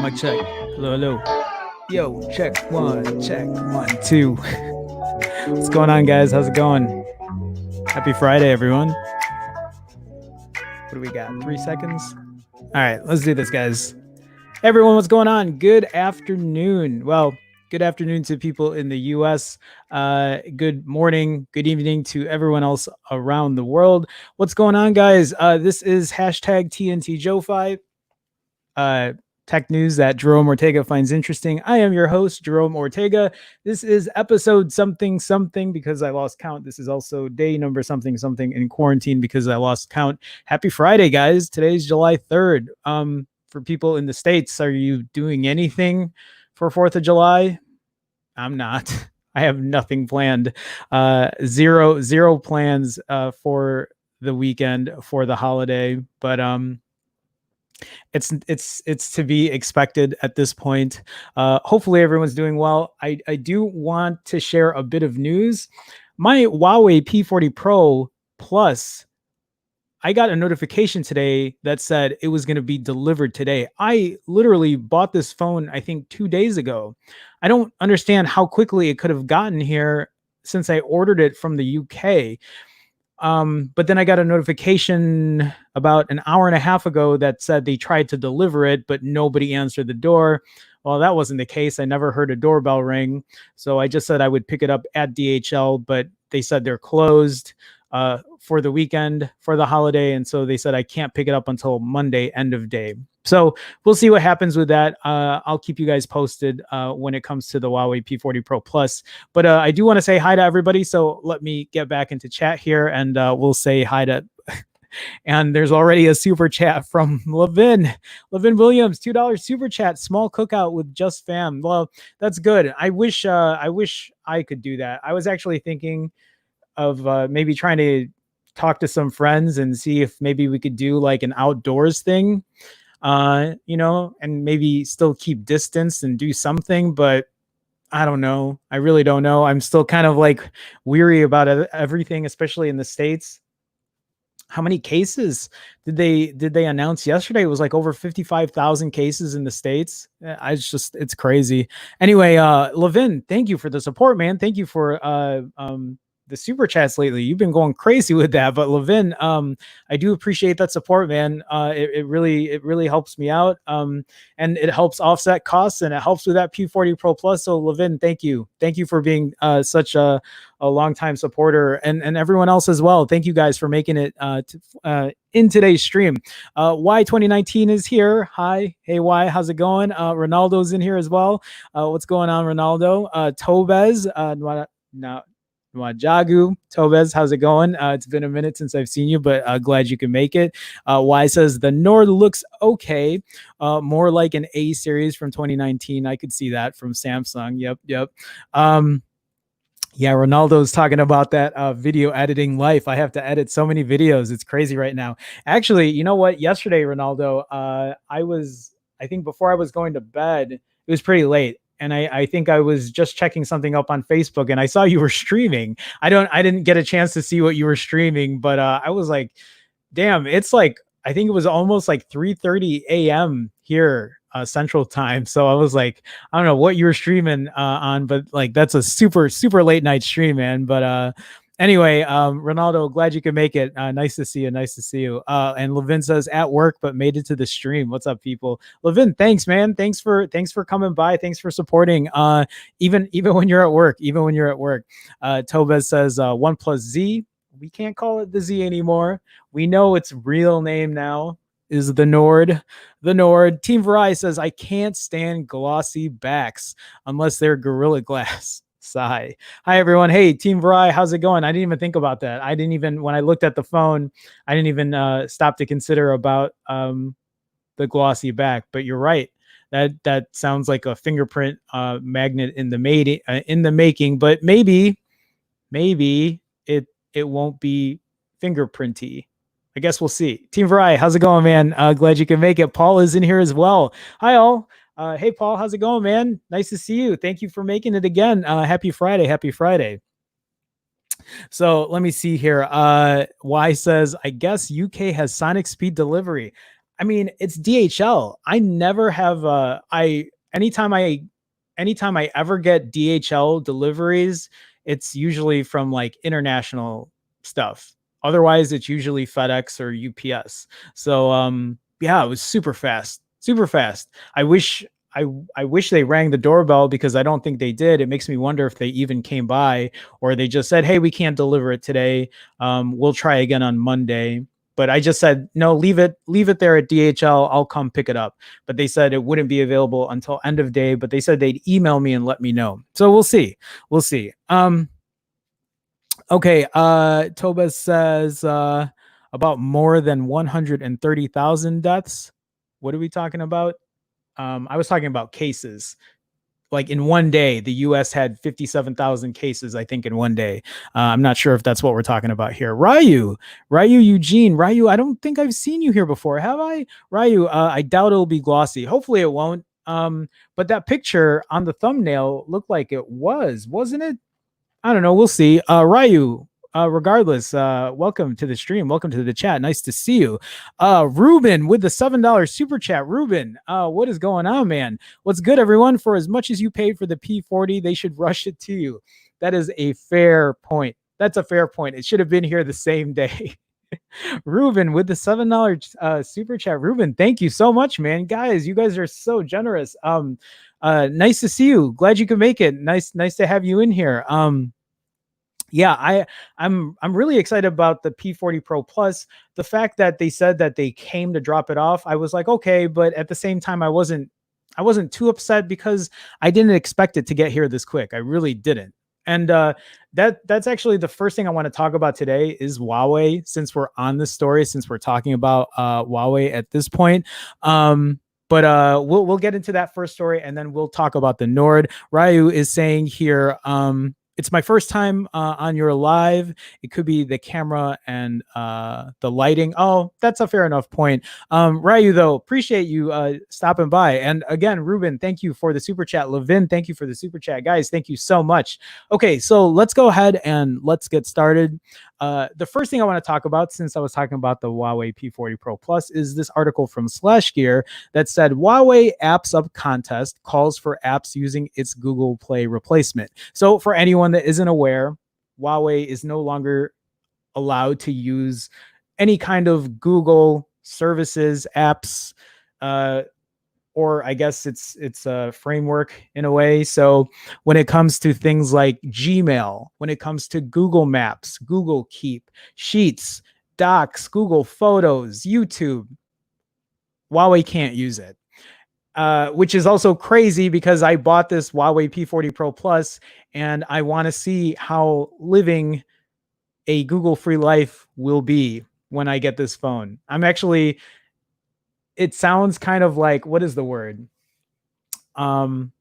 Mic check. Hello. Yo, check one, 2. What's going on, guys? How's it going? Happy Friday, everyone. What do we got? 3 seconds? All right, let's do this, guys. Everyone, what's going on? Good afternoon. Well, good afternoon to people in the U.S. Good morning, good evening to everyone else around the world. What's going on, guys? This is hashtag TNT Joe5. Tech news that Jerome Ortega finds interesting. I am your host, Jerome Ortega. This is episode something because I lost count. This is also day number something in quarantine because I lost count. Happy Friday, guys. Today's July 3rd. For people in the States, are you doing anything for 4th of July? I'm not. I have nothing planned. Zero plans for the weekend for the holiday, but it's to be expected at this point. Hopefully everyone's doing well. I do want to share a bit of news. My Huawei P40 Pro Plus, I got a notification today that said it was going to be delivered today. I literally bought this phone, I think 2 days ago. I don't understand how quickly it could have gotten here since I ordered it from the UK. But then I got a notification about an hour and a half ago that said they tried to deliver it, but nobody answered the door. Well, that wasn't the case. I never heard a doorbell ring. So I just said I would pick it up at DHL, but they said they're closed for the weekend, for the holiday. And so they said I can't pick it up until Monday, end of day. So we'll see what happens with that. I'll keep you guys posted when it comes to the Huawei P40 Pro Plus. But I do want to say hi to everybody. So let me get back into chat here and we'll say hi to... And there's already a super chat from Levin Williams, $2 super chat, small cookout with just fam. Well, that's good. I wish I could do that. I was actually thinking of maybe trying to talk to some friends and see if maybe we could do like an outdoors thing, and maybe still keep distance and do something, but I don't know. I really don't know. I'm still kind of like weary about everything, especially in the States. How many cases did they announce yesterday? It was like over 55,000 cases in the states. It's crazy. Anyway, Levin, thank you for the support, man. Thank you for the super chats lately. You've been going crazy with that, but Levin, I do appreciate that support, man. It really helps me out, and it helps offset costs, and it helps with that P40 Pro Plus. So Levin, thank you for being such a longtime supporter, and everyone else as well. Thank you guys for making it in today's stream. Y 2019 is here. Hi, hey Y, how's it going? Ronaldo's in here as well. What's going on, Ronaldo? Tobez, now. Jagu, Tobez, how's it going? It's been a minute since I've seen you, but glad you can make it. Y says the Nord looks okay, more like an A series from 2019. I could see that from Samsung. Yep. Yeah, Ronaldo's talking about that video editing life. I have to edit so many videos. It's crazy right now. Actually, you know what? Yesterday, Ronaldo, I think before I was going to bed, it was pretty late. And I think I was just checking something up on Facebook and I saw you were streaming. I didn't get a chance to see what you were streaming, but I was like, damn, it's like, I think it was almost like 3:30 a.m. here Central Time. So I was like, I don't know what you were streaming on, but like that's a super super late night stream, man. But anyway, Ronaldo, glad you could make it. Nice to see you. Nice to see you. And Levin says at work, but made it to the stream. What's up, people? Levin, thanks, man. Thanks for coming by. Thanks for supporting. Even when you're at work. Even when you're at work. Tobez says OnePlus Z. We can't call it the Z anymore. We know its real name now is the Nord. The Nord. Team Verizon says, I can't stand glossy backs unless they're Gorilla Glass. Sigh. Hi, everyone. Hey, Team Verizon, how's it going? I didn't even think about that. When I looked at the phone, I didn't even stop to consider about the glossy back. But you're right. That sounds like a fingerprint magnet in the making. But maybe it won't be fingerprinty. I guess we'll see. Team Verizon, how's it going, man? Glad you can make it. Paul is in here as well. Hi, all. Hey, Paul, how's it going, man? Nice to see you. Thank you for making it again. Happy Friday. Happy Friday. So let me see here. Y says, I guess UK has sonic speed delivery. I mean, it's DHL. I never have anytime I ever get DHL deliveries, it's usually from like international stuff. Otherwise, it's usually FedEx or UPS. So yeah, it was super fast. Super fast. I wish they rang the doorbell because I don't think they did. It makes me wonder if they even came by or they just said, hey, we can't deliver it today. We'll try again on Monday. But I just said, no, leave it there at DHL. I'll come pick it up. But they said it wouldn't be available until end of day. But they said they'd email me and let me know. So we'll see. Okay. Tobas says about more than 130,000 deaths. What are we talking about? I was talking about cases. Like in one day, the U.S. had 57,000 cases, I think, in one day. I'm not sure if that's what we're talking about here. Ryu Eugene. Ryu, I don't think I've seen you here before. Have I? Ryu, I doubt it'll be glossy. Hopefully it won't. But that picture on the thumbnail looked like it wasn't it? I don't know. We'll see. Ryu, regardless, welcome to the stream. Welcome to the chat. Nice to see you. Ruben with the $7 super chat. Ruben, what is going on, man? What's good, everyone? For as much as you paid for the P40, they should rush it to you. That is a fair point. That's a fair point. It should have been here the same day. Ruben with the $7 super chat. Ruben, thank you so much, man. Guys, you guys are so generous. Nice to see you. Glad you could make it. Nice to have you in here. Yeah, I'm really excited about the P40 Pro Plus. The fact that they said that they came to drop it off, I was like, okay, but at the same time, I wasn't too upset because I didn't expect it to get here this quick. I really didn't. And that's actually the first thing I want to talk about today is Huawei. Since we're on this story, since we're talking about Huawei at this point. But we'll get into that first story and then we'll talk about the Nord. Ryu is saying here, it's my first time on your live. It could be the camera and the lighting. Oh, that's a fair enough point. Ryu, though, appreciate you stopping by. And again, Ruben, thank you for the super chat. Levin, thank you for the super chat. Guys, thank you so much. Okay, so let's go ahead and let's get started. The first thing I want to talk about, since I was talking about the Huawei P40 Pro Plus, is this article from Slash Gear that said Huawei Apps Up contest calls for apps using its Google Play replacement. So for anyone that isn't aware, Huawei is no longer allowed to use any kind of Google services, apps, or I guess it's a framework in a way. So when it comes to things like Gmail, when it comes to Google Maps, Google Keep, Sheets, Docs, Google Photos, YouTube, Huawei can't use it. Which is also crazy because I bought this Huawei P40 Pro Plus and I want to see how living a Google free life will be when I get this phone. It sounds kind of like, what is the word? When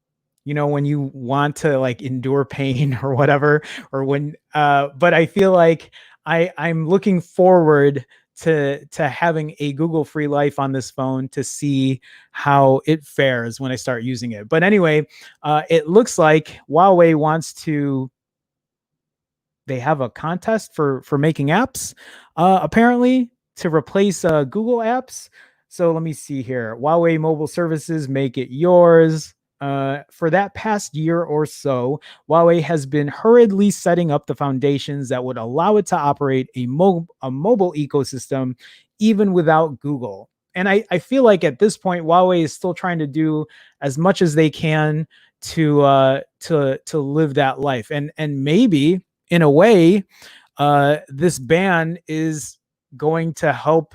you want to like endure pain or whatever, or but I feel like I'm looking forward to having a Google free life on this phone to see how it fares when I start using it. But anyway, it looks like Huawei wants to. They have a contest for making apps, apparently to replace Google apps. So let me see here. Huawei mobile services, make it yours. For that past year or so, Huawei has been hurriedly setting up the foundations that would allow it to operate a mobile ecosystem even without Google. And I feel like at this point, Huawei is still trying to do as much as they can to live that life. And maybe in a way, this ban is going to help.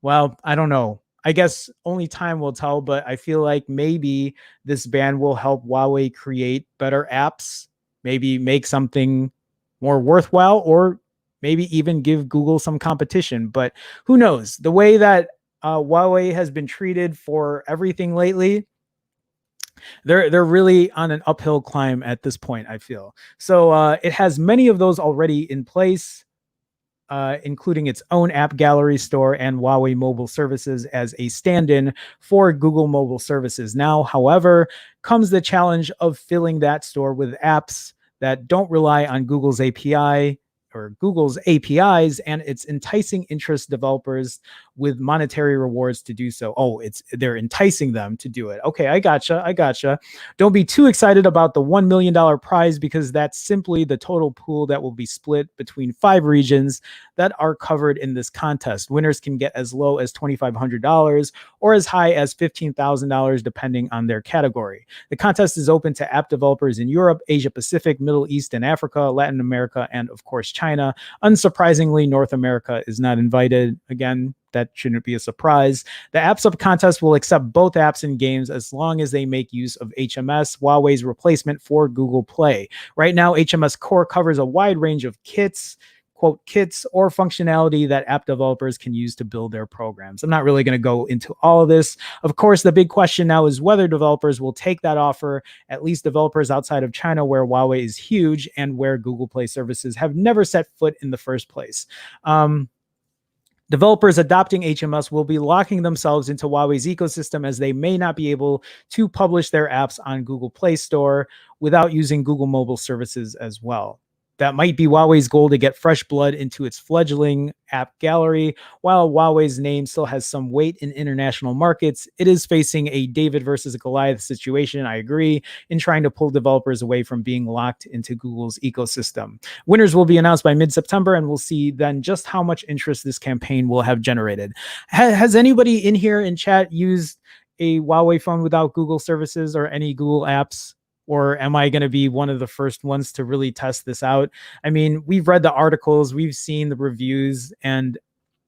Well, I don't know. I guess only time will tell, but I feel like maybe this ban will help Huawei create better apps, maybe make something more worthwhile, or maybe even give Google some competition. But who knows? The way that Huawei has been treated for everything lately, they're really on an uphill climb at this point, I feel. So it has many of those already in place, including its own app gallery store and Huawei mobile services as a stand-in for Google mobile services. Now, however, comes the challenge of filling that store with apps that don't rely on Google's API or Google's APIs, and it's enticing interest developers with monetary rewards to do so. Oh, they're enticing them to do it. Okay, I gotcha. Don't be too excited about the $1 million prize, because that's simply the total pool that will be split between 5 regions that are covered in this contest. Winners can get as low as $2,500 or as high as $15,000 depending on their category. The contest is open to app developers in Europe, Asia Pacific, Middle East and Africa, Latin America, and of course China. Unsurprisingly, North America is not invited. Again, that shouldn't be a surprise. The Apps Up contest will accept both apps and games as long as they make use of HMS, Huawei's replacement for Google Play. Right now, HMS Core covers a wide range of kits, quote, kits or functionality that app developers can use to build their programs. I'm not really going to go into all of this. Of course, the big question now is whether developers will take that offer, at least developers outside of China, where Huawei is huge and where Google Play services have never set foot in the first place. Developers adopting HMS will be locking themselves into Huawei's ecosystem, as they may not be able to publish their apps on Google Play Store without using Google mobile services as well. That might be Huawei's goal to get fresh blood into its fledgling app gallery. While Huawei's name still has some weight in international markets, it is facing a David versus Goliath situation, I agree, in trying to pull developers away from being locked into Google's ecosystem. Winners will be announced by mid-September, and we'll see then just how much interest this campaign will have generated. Has anybody in here in chat used a Huawei phone without Google services or any Google apps? Or am I going to be one of the first ones to really test this out? I mean, we've read the articles, we've seen the reviews, and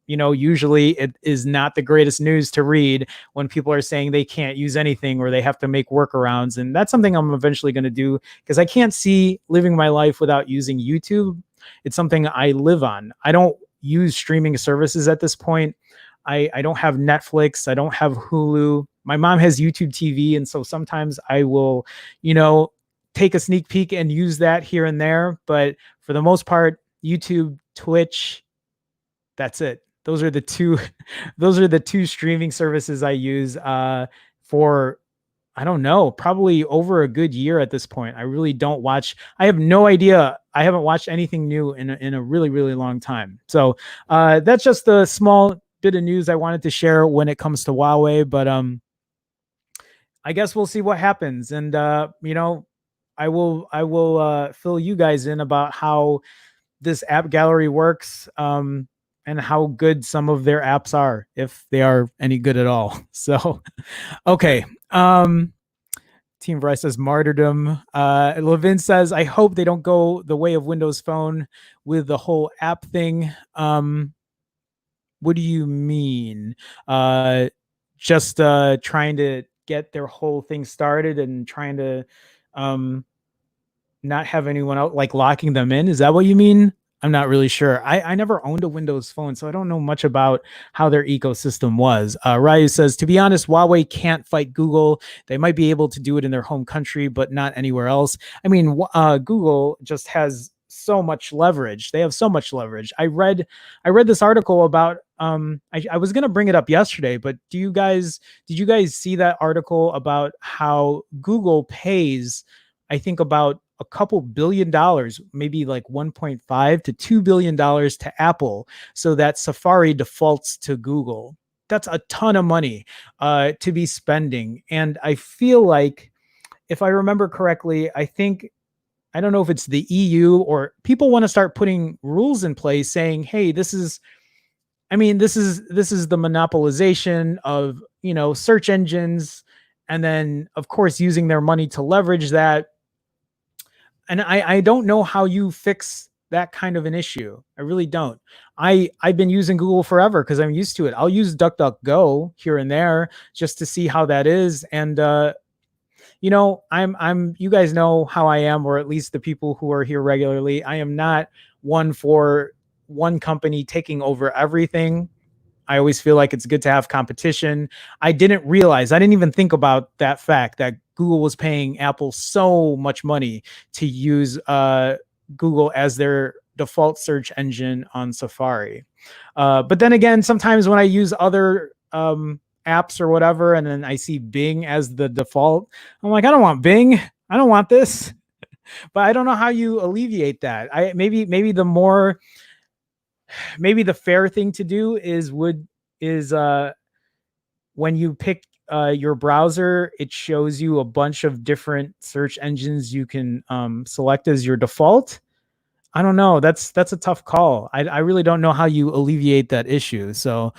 usually it is not the greatest news to read when people are saying they can't use anything or they have to make workarounds. And that's something I'm eventually going to do, because I can't see living my life without using YouTube. It's something I live on. I don't use streaming services at this point. I don't have Netflix. I don't have Hulu. My mom has YouTube TV. And so sometimes I will, take a sneak peek and use that here and there, but for the most part, YouTube, Twitch, that's it. Those are the two those are the two streaming services I use for, I don't know, probably over a good year at this point. I really don't watch. I have no idea. I haven't watched anything new in a really, really long time. So that's just a small bit of news I wanted to share when it comes to Huawei. But I guess we'll see what happens. And I will fill you guys in about how this app gallery works, and how good some of their apps are, if they are any good at all. So, okay. Team Bryce says martyrdom. Levin says, I hope they don't go the way of Windows Phone with the whole app thing. What do you mean? Just trying to get their whole thing started and trying to not have anyone out, like locking them in. Is that what you mean? I'm not really sure. I never owned a Windows Phone, so I don't know much about how their ecosystem was. Ryu says, to be honest, Huawei can't fight Google. They might be able to do it in their home country, but not anywhere else. I mean, Google just has so much leverage. They have so much leverage. I read this article about, I was going to bring it up yesterday, but did you guys see that article about how Google pays, I think, about a couple $1 billion, maybe like 1.5 to $2 billion to Apple, so that Safari defaults to Google? That's a ton of money to be spending. And I feel like, if I remember correctly, I don't know if it's the EU or people want to start putting rules in place saying, hey, this is the monopolization of, search engines. And then, of course, using their money to leverage that. And I don't know how you fix that kind of an issue. I really don't. I've been using Google forever because I'm used to it. I'll use DuckDuckGo here and there just to see how that is. And I'm you guys know how I am, or at least the people who are here regularly. I am not one for one company taking over everything. I always feel like it's good to have competition. I didn't even think about that fact that Google was paying Apple so much money to use Google as their default search engine on Safari. But then again, sometimes when I use other apps or whatever, and then I see Bing as the default, I'm like, I don't want Bing. I don't want this. But I don't know how you alleviate that. Maybe the fair thing to do is when you pick your browser, it shows you a bunch of different search engines you can select as your default. I don't know. That's a tough call. I really don't know how you alleviate that issue. So,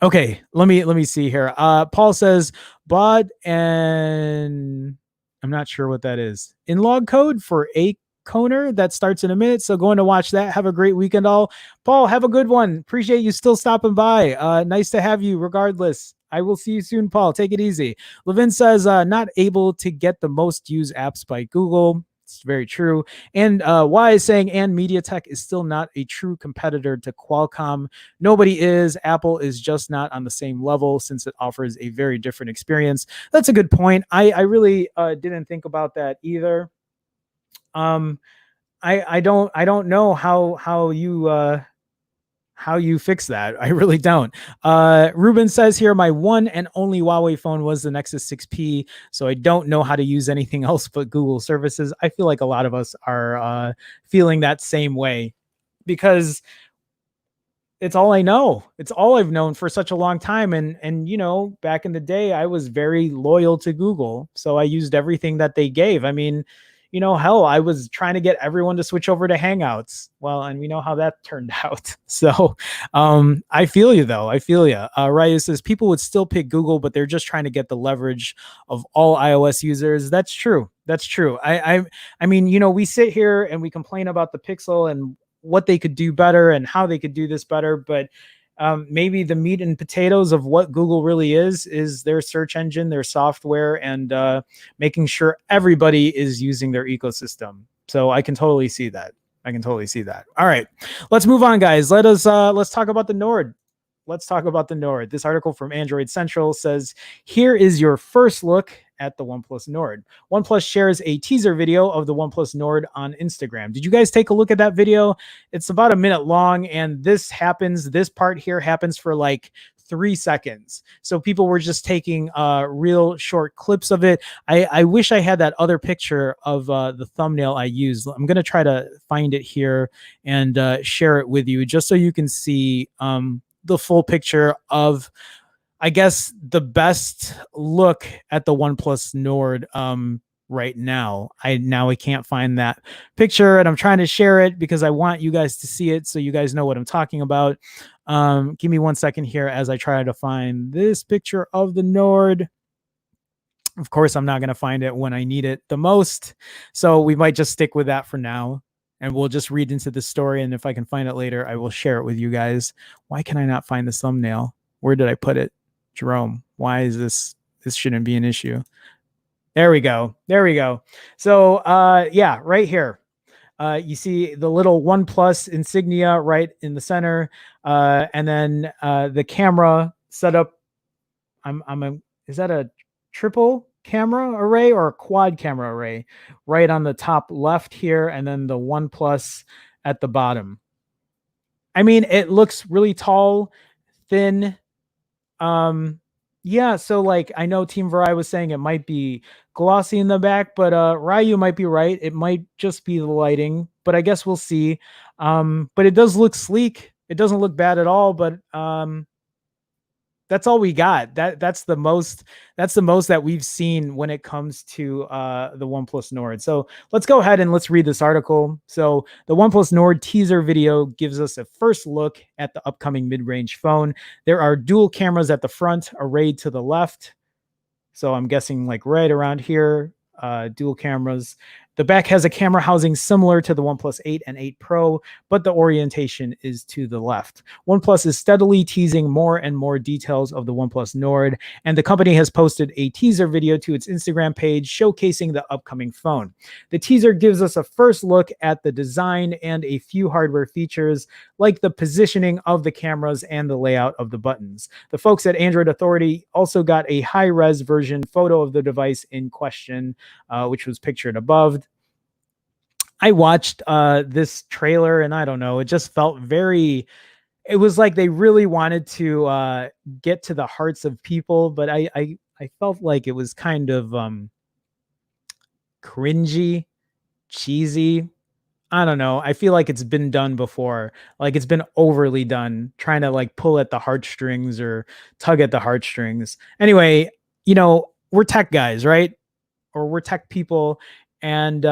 okay, let me see here. Paul says Bod, and I'm not sure what that is. In log code for a Coner that starts in a minute, so going to watch that. Have a great weekend, all. Paul, have a good one. Appreciate you still stopping by. Nice to have you regardless. I will see you soon, Paul. Take it easy. Levin says not able to get the most used apps by Google. It's very true. And Y is saying, and MediaTek is still not a true competitor to Qualcomm. Nobody is. Apple is just not on the same level since it offers a very different experience. That's a good point. I really didn't think about that either. I don't know how you fix that. I really don't. Ruben says here, my one and only Huawei phone was the Nexus 6P, so I don't know how to use anything else but Google services. I feel like a lot of us are feeling that same way because it's all I know. It's all I've known for such a long time. And back in the day, I was very loyal to Google, so I used everything that they gave. I mean, hell, I was trying to get everyone to switch over to Hangouts. Well, and we know how that turned out. So I feel you, though. I feel you. Ryu says people would still pick Google, but they're just trying to get the leverage of all iOS users. That's true. That's true. I mean, we sit here and we complain about the Pixel and what they could do better and how they could do this better, but maybe the meat and potatoes of what Google really is their search engine, their software, and making sure everybody is using their ecosystem. So I can totally see that. All right, let's move on, guys. Let's talk about the Nord. let's talk about the Nord. This article from Android Central says, here is your first look at the OnePlus Nord. OnePlus shares a teaser video of the OnePlus Nord on Instagram. Did you guys take a look at that video? It's about a minute long, and this part here happens for like 3 seconds. So people were just taking real short clips of it. I wish I had that other picture of the thumbnail I used. I'm going to try to find it here and share it with you just so you can see the full picture of, I guess, the best look at the OnePlus Nord right now. I can't find that picture, and I'm trying to share it because I want you guys to see it so you guys know what I'm talking about. Give me 1 second here as I try to find this picture of the Nord. Of course, I'm not going to find it when I need it the most, so we might just stick with that for now, and we'll just read into the story, and if I can find it later, I will share it with you guys. Why can I not find the thumbnail? Where did I put it? Jerome, why is this shouldn't be an issue? There we go. So yeah, right here. You see the little OnePlus insignia right in the center, and then the camera setup. Is that a triple camera array or a quad camera array? Right on the top left here, and then the OnePlus at the bottom. I mean, it looks really tall, thin. Yeah, so like I know Team Varai was saying it might be glossy in the back, but Ryu might be right. It might just be the lighting, but I guess we'll see. But it does look sleek. It doesn't look bad at all, but that's all we got. That's the most that we've seen when it comes to the OnePlus Nord. So let's go ahead and let's read this article. So the OnePlus Nord teaser video gives us a first look at the upcoming mid-range phone. There are dual cameras at the front, arrayed to the left. So I'm guessing like right around here, dual cameras. The back has a camera housing similar to the OnePlus 8 and 8 Pro, but the orientation is to the left. OnePlus is steadily teasing more and more details of the OnePlus Nord, and the company has posted a teaser video to its Instagram page showcasing the upcoming phone. The teaser gives us a first look at the design and a few hardware features, like the positioning of the cameras and the layout of the buttons. The folks at Android Authority also got a high-res version photo of the device in question, which was pictured above. I watched this trailer, and I don't know, it just felt it was like they really wanted to get to the hearts of people, but I felt like it was kind of cringy, cheesy. I don't know. I feel like it's been done before. Like it's been overly done, trying to like pull at the heartstrings or tug at the heartstrings. Anyway, we're tech guys, right? Or we're tech people, and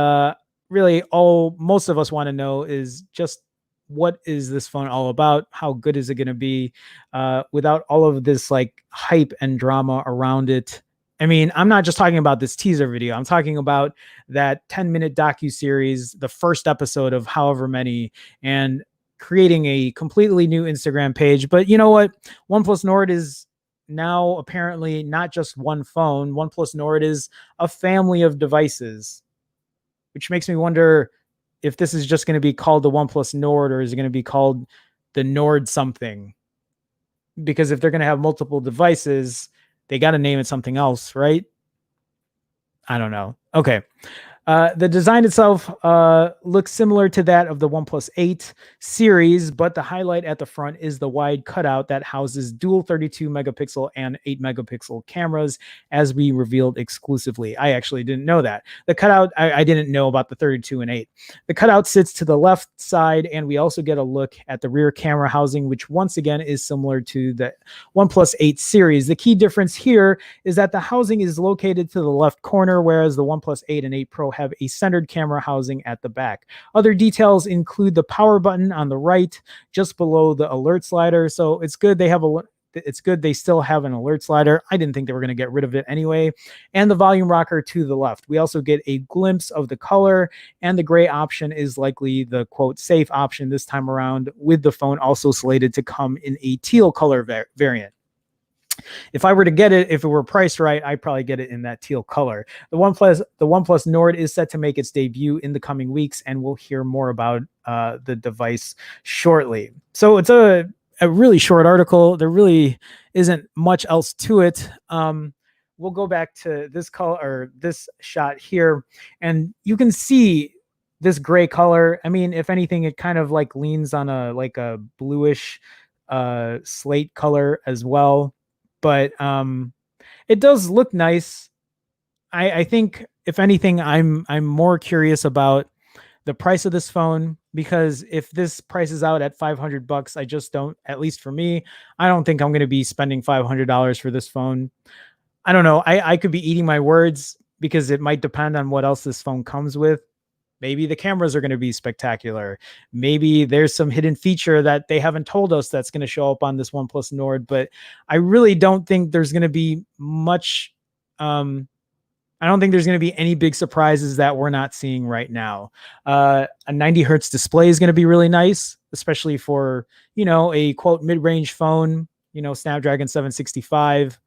really all most of us want to know is just, what is this phone all about? How good is it going to be without all of this like hype and drama around it? I mean, I'm not just talking about this teaser video. I'm talking about that 10-minute docuseries, the first episode of however many, and creating a completely new Instagram page. But you know what? OnePlus Nord is now apparently not just one phone. OnePlus Nord is a family of devices, which makes me wonder if this is just going to be called the OnePlus Nord, or is it going to be called the Nord something? Because if they're going to have multiple devices, they got to name it something else, right? I don't know. Okay. The design itself looks similar to that of the OnePlus 8 series, but the highlight at the front is the wide cutout that houses dual 32 megapixel and 8 megapixel cameras, as we revealed exclusively. I actually didn't know that. The cutout, I didn't know about the 32 and 8. The cutout sits to the left side, and we also get a look at the rear camera housing, which once again is similar to the OnePlus 8 series. The key difference here is that the housing is located to the left corner, whereas the OnePlus 8 and 8 Pro have a centered camera housing at the back. Other details include the power button on the right, just below the alert slider. So it's good they still have an alert slider. I didn't think they were going to get rid of it anyway. And the volume rocker to the left. We also get a glimpse of the color, and the gray option is likely the quote safe option this time around, with the phone also slated to come in a teal color variant. If I were to get it, if it were priced right, I'd probably get it in that teal color. The OnePlus Nord is set to make its debut in the coming weeks, and we'll hear more about the device shortly. So it's a a really short article. There really isn't much else to it. We'll go back to this color or this shot here, and you can see this gray color. I mean, if anything, it kind of like leans on a like a bluish slate color as well. But it does look nice. I think if anything, I'm more curious about the price of this phone, because if this price is out at $500, I just don't, at least for me, I don't think I'm going to be spending $500 for this phone. I don't know. I could be eating my words because it might depend on what else this phone comes with. Maybe the cameras are going to be spectacular. Maybe there's some hidden feature that they haven't told us that's going to show up on this OnePlus Nord, but I really don't think there's going to be much. I don't think there's going to be any big surprises that we're not seeing right now. A 90 hertz display is going to be really nice, especially for, a quote mid-range phone, Snapdragon 765.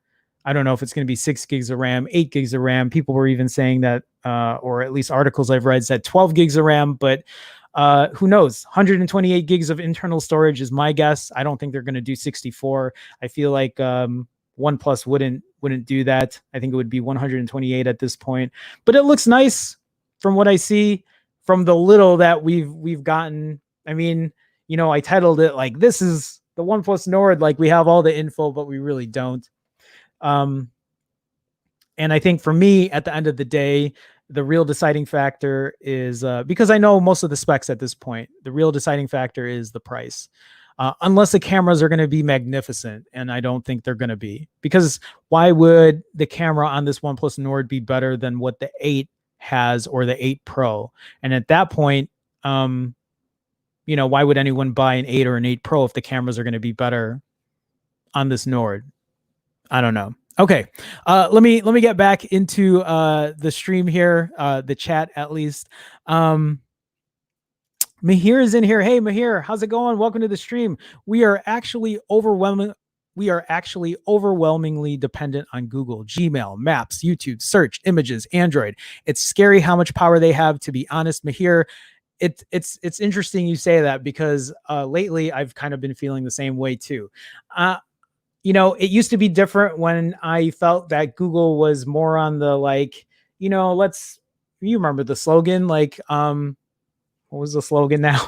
I don't know if it's going to be 6 gigs of RAM, 8 gigs of RAM. People were even saying that, or at least articles I've read said 12 gigs of RAM, but who knows? 128 gigs of internal storage is my guess. I don't think they're going to do 64. I feel like OnePlus wouldn't do that. I think it would be 128 at this point. But it looks nice from what I see, from the little that we've gotten. I mean, I titled it like, this is the OnePlus Nord, like we have all the info, but we really don't. And I think for me, at the end of the day, the real deciding factor is because I know most of the specs at this point, the real deciding factor is the price. Unless the cameras are going to be magnificent, and I don't think they're going to be, because why would the camera on this OnePlus Nord be better than what the 8 has or the 8 Pro? And at that point, why would anyone buy an 8 or an 8 Pro if the cameras are going to be better on this Nord? I don't know. Okay, let me get back into the stream here, the chat at least. Mahir is in here. Hey, Mahir, how's it going? Welcome to the stream. We are actually overwhelmingly dependent on Google, Gmail, Maps, YouTube, search, images, Android. It's scary how much power they have, to be honest, Mahir. It's interesting you say that, because lately I've kind of been feeling the same way too. It used to be different when I felt that Google was more on the you remember the slogan, what was the slogan now?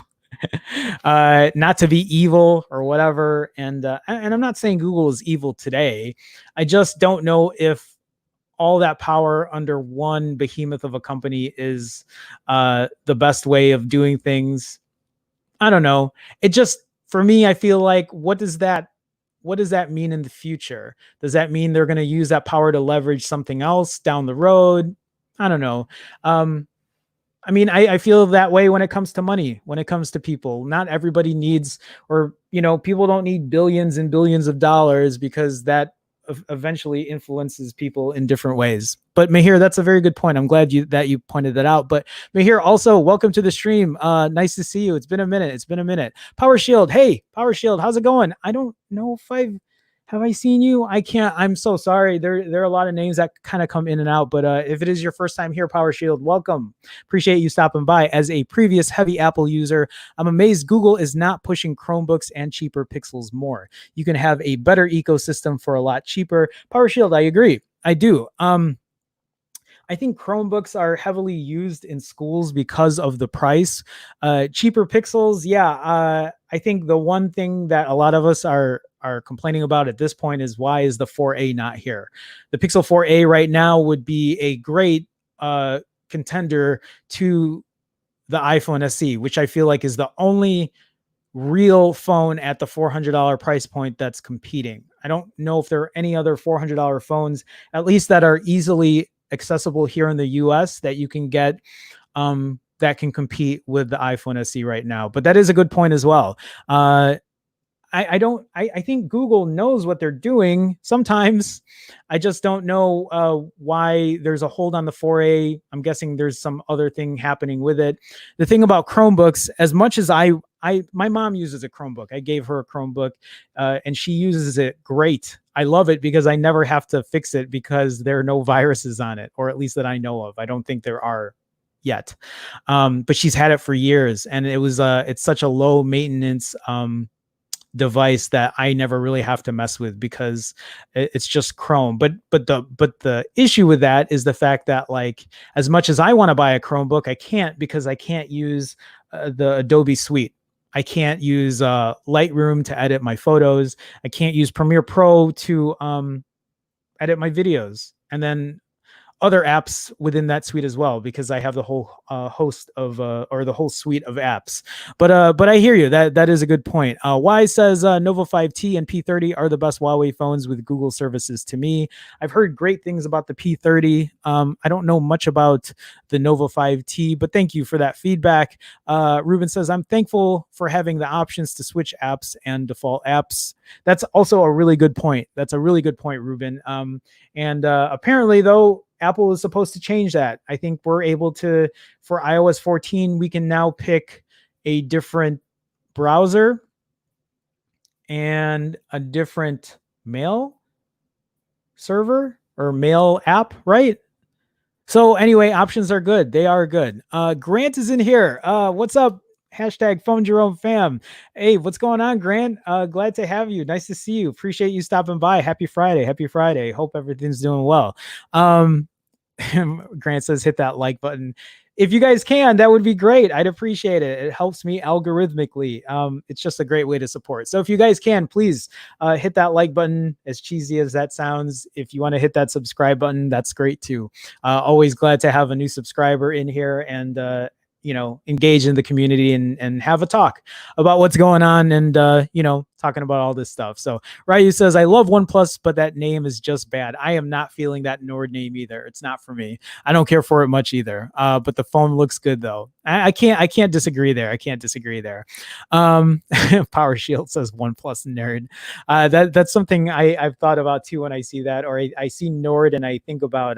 Not to be evil or whatever. And I'm not saying Google is evil today. I just don't know if all that power under one behemoth of a company is the best way of doing things. I don't know. It just, for me, I feel like, what does that mean in the future? Does that mean they're going to use that power to leverage something else down the road? I don't know. I mean, I feel that way when it comes to money, when it comes to people. Not everybody needs, or, people don't need billions and billions of dollars, because that eventually influences people in different ways. But Mahir, that's a very good point. I'm glad that you pointed that out. But Mahir, also welcome to the stream. Nice to see you. It's been a minute. Power Shield. Hey, Power Shield, how's it going? I don't know if have I seen you? I'm so sorry. There are a lot of names that kind of come in and out, but if it is your first time here, Power Shield, welcome. Appreciate you stopping by. As a previous heavy Apple user, I'm amazed Google is not pushing Chromebooks and cheaper Pixels more. You can have a better ecosystem for a lot cheaper. Power Shield, I agree. I do. I think Chromebooks are heavily used in schools because of the price. Cheaper Pixels, yeah. I think the one thing that a lot of us are complaining about at this point is, why is the 4A not here? The Pixel 4A right now would be a great contender to the iPhone SE, which I feel like is the only real phone at the $400 price point that's competing. I don't know if there are any other $400 phones, at least that are easily accessible here in the US, that you can get that can compete with the iPhone SE right now. But that is a good point as well. I think Google knows what they're doing sometimes. I just don't know why there's a hold on the 4A. I'm guessing there's some other thing happening with it. The thing about Chromebooks, as much as my mom uses a Chromebook. I gave her a Chromebook and she uses it great. I love it because I never have to fix it, because there are no viruses on it, or at least that I know of. I don't think there are yet. But she's had it for years, and it's such a low maintenance device that I never really have to mess with because it's just Chrome. But the issue with that is the fact that, like, as much as I want to buy a Chromebook, I can't, because I can't use the Adobe Suite. I can't use Lightroom to edit my photos. I can't use Premiere Pro to edit my videos, and then other apps within that suite as well, because I have the whole host of or the whole suite of apps. But I hear you. That is a good point. Y says Nova 5T and P30 are the best Huawei phones with Google services to me. I've heard great things about the P30. I don't know much about the Nova 5T, but thank you for that feedback. Ruben says, I'm thankful for having the options to switch apps and default apps. That's also a really good point. That's a really good point, Ruben. And apparently, though, Apple is supposed to change that. I think we're able to, for iOS 14, we can now pick a different browser and a different mail server or mail app, right? So anyway, options are good. They are good. Grant is in here. What's up? Hashtag Phone Jerome fam. Hey, what's going on, Grant? Glad to have you. Nice to see you. Appreciate you stopping by. Happy Friday. Happy Friday. Hope everything's doing well. Grant says hit that like button. If you guys can, that would be great. I'd appreciate it. It helps me algorithmically. It's just a great way to support. So if you guys can, please hit that like button, as cheesy as that sounds. If you want to hit that subscribe button, that's great too. Always glad to have a new subscriber in here and engage in the community and have a talk about what's going on and talking about all this stuff. So Ryu says, I love OnePlus, but that name is just bad. I am not feeling that Nord name either. It's not for me. I don't care for it much either. But the phone looks good though. I can't disagree there. I can't disagree there. Power Shield says OnePlus Nerd. That's something I've thought about too when I see that, or I see Nord and I think about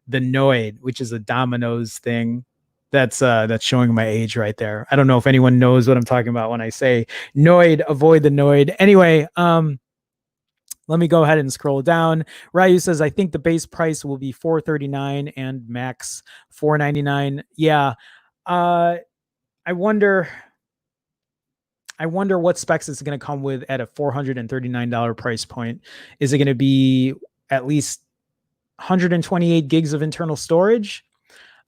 the Noid, which is a Domino's thing. That's showing my age right there. I don't know if anyone knows what I'm talking about when I say Noid, avoid the Noid. Anyway, let me go ahead and scroll down. Ryu says, I think the base price will be $439 and max $499. Yeah. I wonder what specs it's going to come with at a $439 price point. Is it going to be at least 128 gigs of internal storage?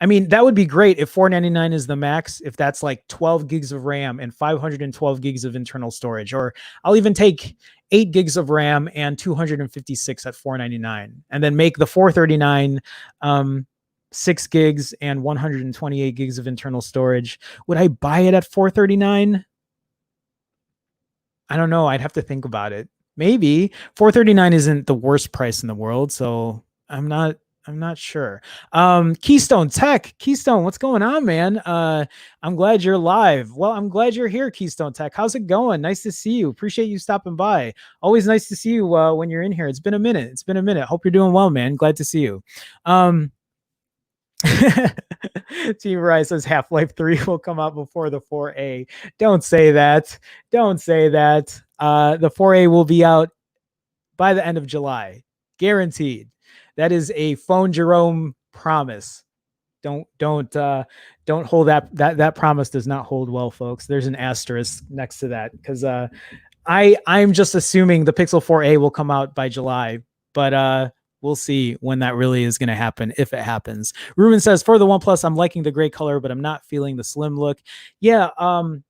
I mean, that would be great if $499 is the max, if that's like 12 gigs of RAM and 512 gigs of internal storage, or I'll even take 8 gigs of RAM and 256 at $499, and then make the $439 6 gigs and 128 gigs of internal storage. Would I buy it at $439? I don't know. I'd have to think about it. Maybe. $439 isn't the worst price in the world, so I'm not sure. Keystone Tech. Keystone, what's going on, man? I'm glad you're live. Well, I'm glad you're here, Keystone Tech. How's it going? Nice to see you. Appreciate you stopping by. Always nice to see you when you're in here. It's been a minute. Hope you're doing well, man. Glad to see you. Team Rise says Half-Life 3 will come out before the 4A. Don't say that. The 4A will be out by the end of July. Guaranteed. That is a Phone Jerome promise. Don't hold that promise. Does not hold well, folks. There's an asterisk next to that, because I'm just assuming the Pixel 4a will come out by July, but we'll see when that really is going to happen, if it happens. Ruben says, for the OnePlus, I'm liking the gray color, but I'm not feeling the slim look. Yeah,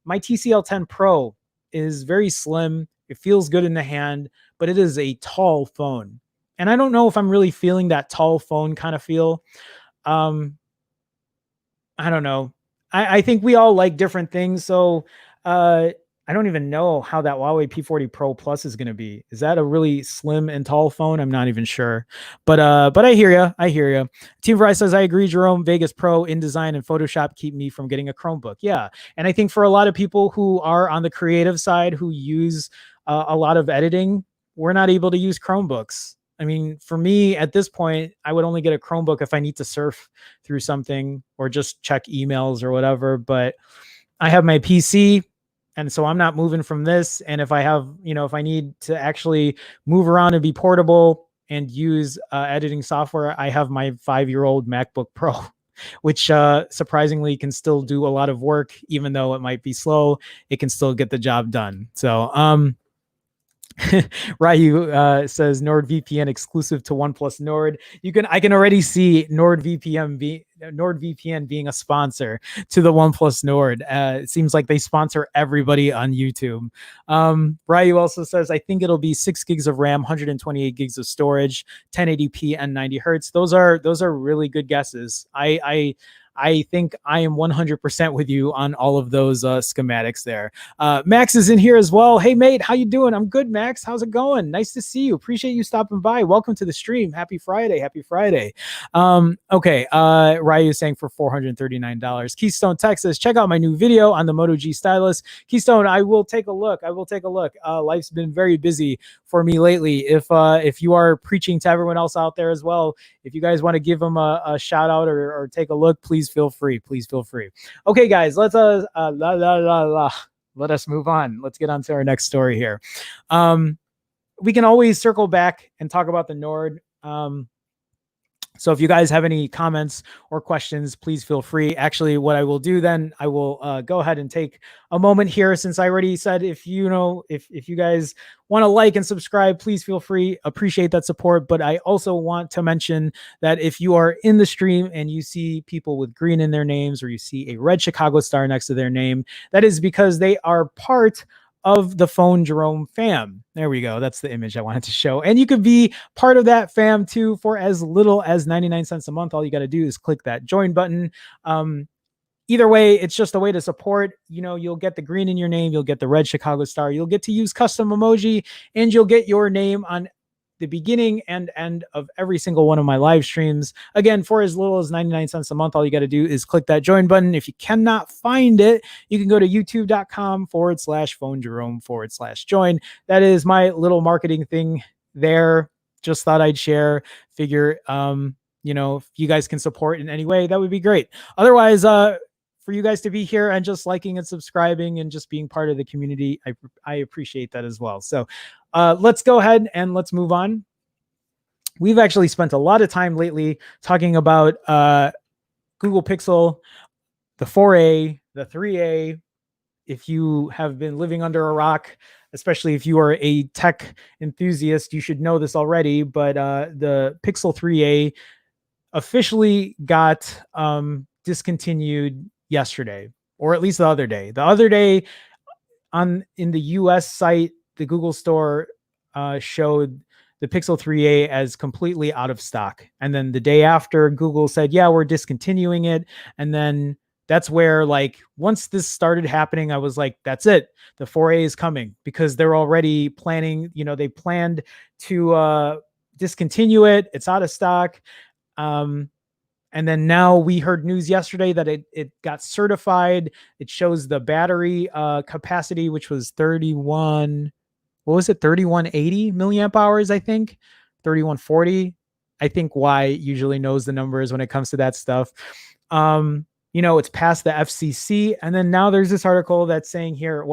my TCL 10 Pro is very slim. It feels good in the hand, but it is a tall phone. And I don't know if I'm really feeling that tall phone kind of feel. I don't know. I think we all like different things. So I don't even know how that Huawei P40 Pro Plus is going to be. Is that a really slim and tall phone? I'm not even sure. But I hear you. Team Verizon says, I agree, Jerome. Vegas Pro, InDesign, and Photoshop keep me from getting a Chromebook. Yeah. And I think for a lot of people who are on the creative side, who use a lot of editing, we're not able to use Chromebooks. I mean, for me at this point, I would only get a Chromebook if I need to surf through something or just check emails or whatever. But I have my PC, and so I'm not moving from this. And if I have, if I need to actually move around and be portable and use editing software, I have my 5-year-old MacBook Pro. which surprisingly can still do a lot of work, even though it might be slow. It can still get the job done. So Ryu says NordVPN exclusive to OnePlus Nord. I can already see NordVPN being a sponsor to the OnePlus Nord. It seems like they sponsor everybody on YouTube. Ryu also says, I think it'll be 6 gigs of RAM, 128 gigs of storage, 1080p and 90 hertz. Those are really good guesses. I think I am 100% with you on all of those schematics there. Max is in here as well. Hey, mate, how you doing? I'm good, Max. How's it going? Nice to see you. Appreciate you stopping by. Welcome to the stream. Happy Friday. Happy Friday. Okay, Ryu is saying for $439. Keystone, Texas. Check out my new video on the Moto G stylus. Keystone, I will take a look. Life's been very busy for me lately. If you are preaching to everyone else out there as well, if you guys want to give them a shout out or take a look, please feel free. Okay, guys, let us move on. Let's get on to our next story here. We can always circle back and talk about the Nord. So if you guys have any comments or questions, please feel free. Actually, what I will do then, I will go ahead and take a moment here, since I already said, if you guys want to like and subscribe, please feel free. Appreciate that support. But I also want to mention that if you are in the stream and you see people with green in their names, or you see a red Chicago star next to their name, that is because they are part of the Phone Jerome fam. There we go. That's the image I wanted to show. And you could be part of that fam too for as little as 99 cents a month. All you got to do is click that join button. Either way, it's just a way to support. You'll get the green in your name. You'll get the red Chicago star. You'll get to use custom emoji, and you'll get your name on the beginning and end of every single one of my live streams. Again, for as little as 99 cents a month, all you got to do is click that join button. If you cannot find it, you can go to youtube.com/PhoneJerome/join. That is my little marketing thing there. Just thought I'd share. Figure, if you guys can support in any way, that would be great. Otherwise, for you guys to be here and just liking and subscribing and just being part of the community, I appreciate that as well. So let's go ahead and let's move on. We've actually spent a lot of time lately talking about Google Pixel, the 4a, the 3a. If you have been living under a rock, especially if you are a tech enthusiast, you should know this already, but the Pixel 3a officially got discontinued yesterday, or at least the other day. The other day in the US site, the Google store showed the Pixel 3a as completely out of stock. And then the day after, Google said, yeah, we're discontinuing it. And then that's where, once this started happening, I was like, that's it. The 4a is coming, because they're already planning, they planned to discontinue it. It's out of stock. And then now we heard news yesterday that it got certified. It shows the battery capacity, which was 3180 milliamp hours, I think. 3140. I think Y usually knows the numbers when it comes to that stuff. It's past the FCC. And then now there's this article that's saying here,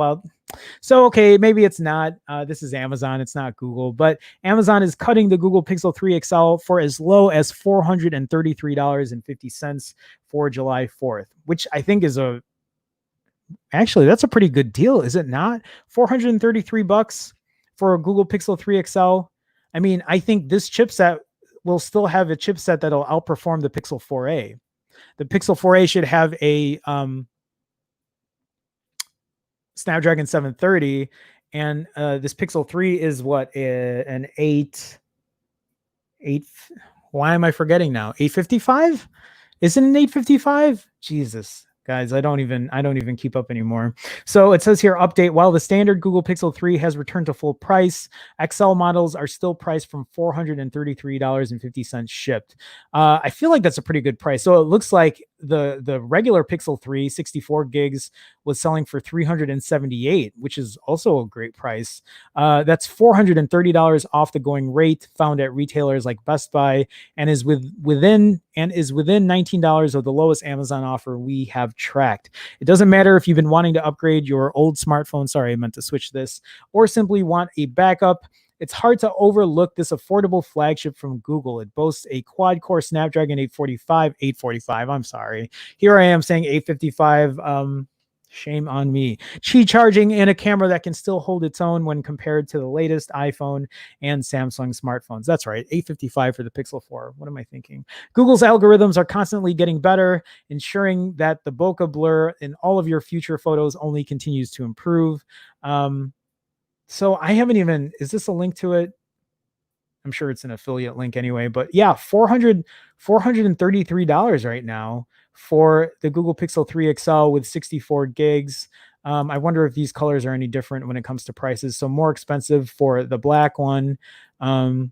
okay, maybe it's not. This is Amazon. It's not Google. But Amazon is cutting the Google Pixel 3 XL for as low as $433.50 for July 4th, which I think is actually, that's a pretty good deal, is it not? $433 for a Google Pixel 3 XL. I mean, I think this chipset will still have a chipset that'll outperform the Pixel 4a. The Pixel 4a should have a Snapdragon 730, and this Pixel 3 is an 8. Why am I forgetting now? 855? Is it an 855? Jesus, guys, I don't even keep up anymore. So it says here, update: while the standard Google Pixel 3 has returned to full price, XL models are still priced from $433.50 shipped. I feel like that's a pretty good price. So it looks like the regular Pixel 3 64 gigs was selling for $378, which is also a great price. That's $430 off the going rate found at retailers like Best Buy, and is within $19 of the lowest Amazon offer we have tracked. It doesn't matter if you've been wanting to upgrade your old smartphone, sorry, I meant to switch this, or simply want a backup. It's hard to overlook this affordable flagship from Google. It boasts a quad-core Snapdragon 845. I'm sorry. Here I am saying 855. Shame on me. Qi charging and a camera that can still hold its own when compared to the latest iPhone and Samsung smartphones. That's right, 855 for the Pixel 4. What am I thinking? Google's algorithms are constantly getting better, ensuring that the bokeh blur in all of your future photos only continues to improve. So I haven't even, is this a link to it? I'm sure it's an affiliate link anyway, but yeah, $433 right now for the Google Pixel 3 XL with 64 gigs. I wonder if these colors are any different when it comes to prices. So more expensive for the black one. And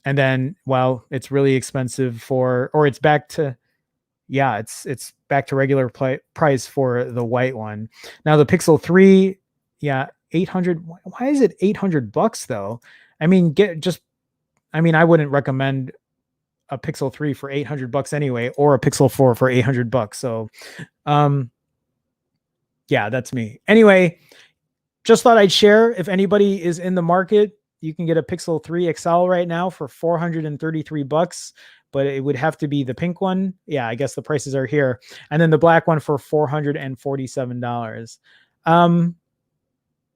then, well, it's really expensive for, or it's back to, yeah, it's back to regular price for the white one. Now the Pixel 3, yeah, 800. Why is it $800 though? I mean, I wouldn't recommend a Pixel 3 for $800 anyway, or a Pixel 4 for $800. So, yeah, that's me. Anyway, just thought I'd share. If anybody is in the market, you can get a Pixel 3 XL right now for $433, but it would have to be the pink one. Yeah, I guess the prices are here. And then the black one for $447.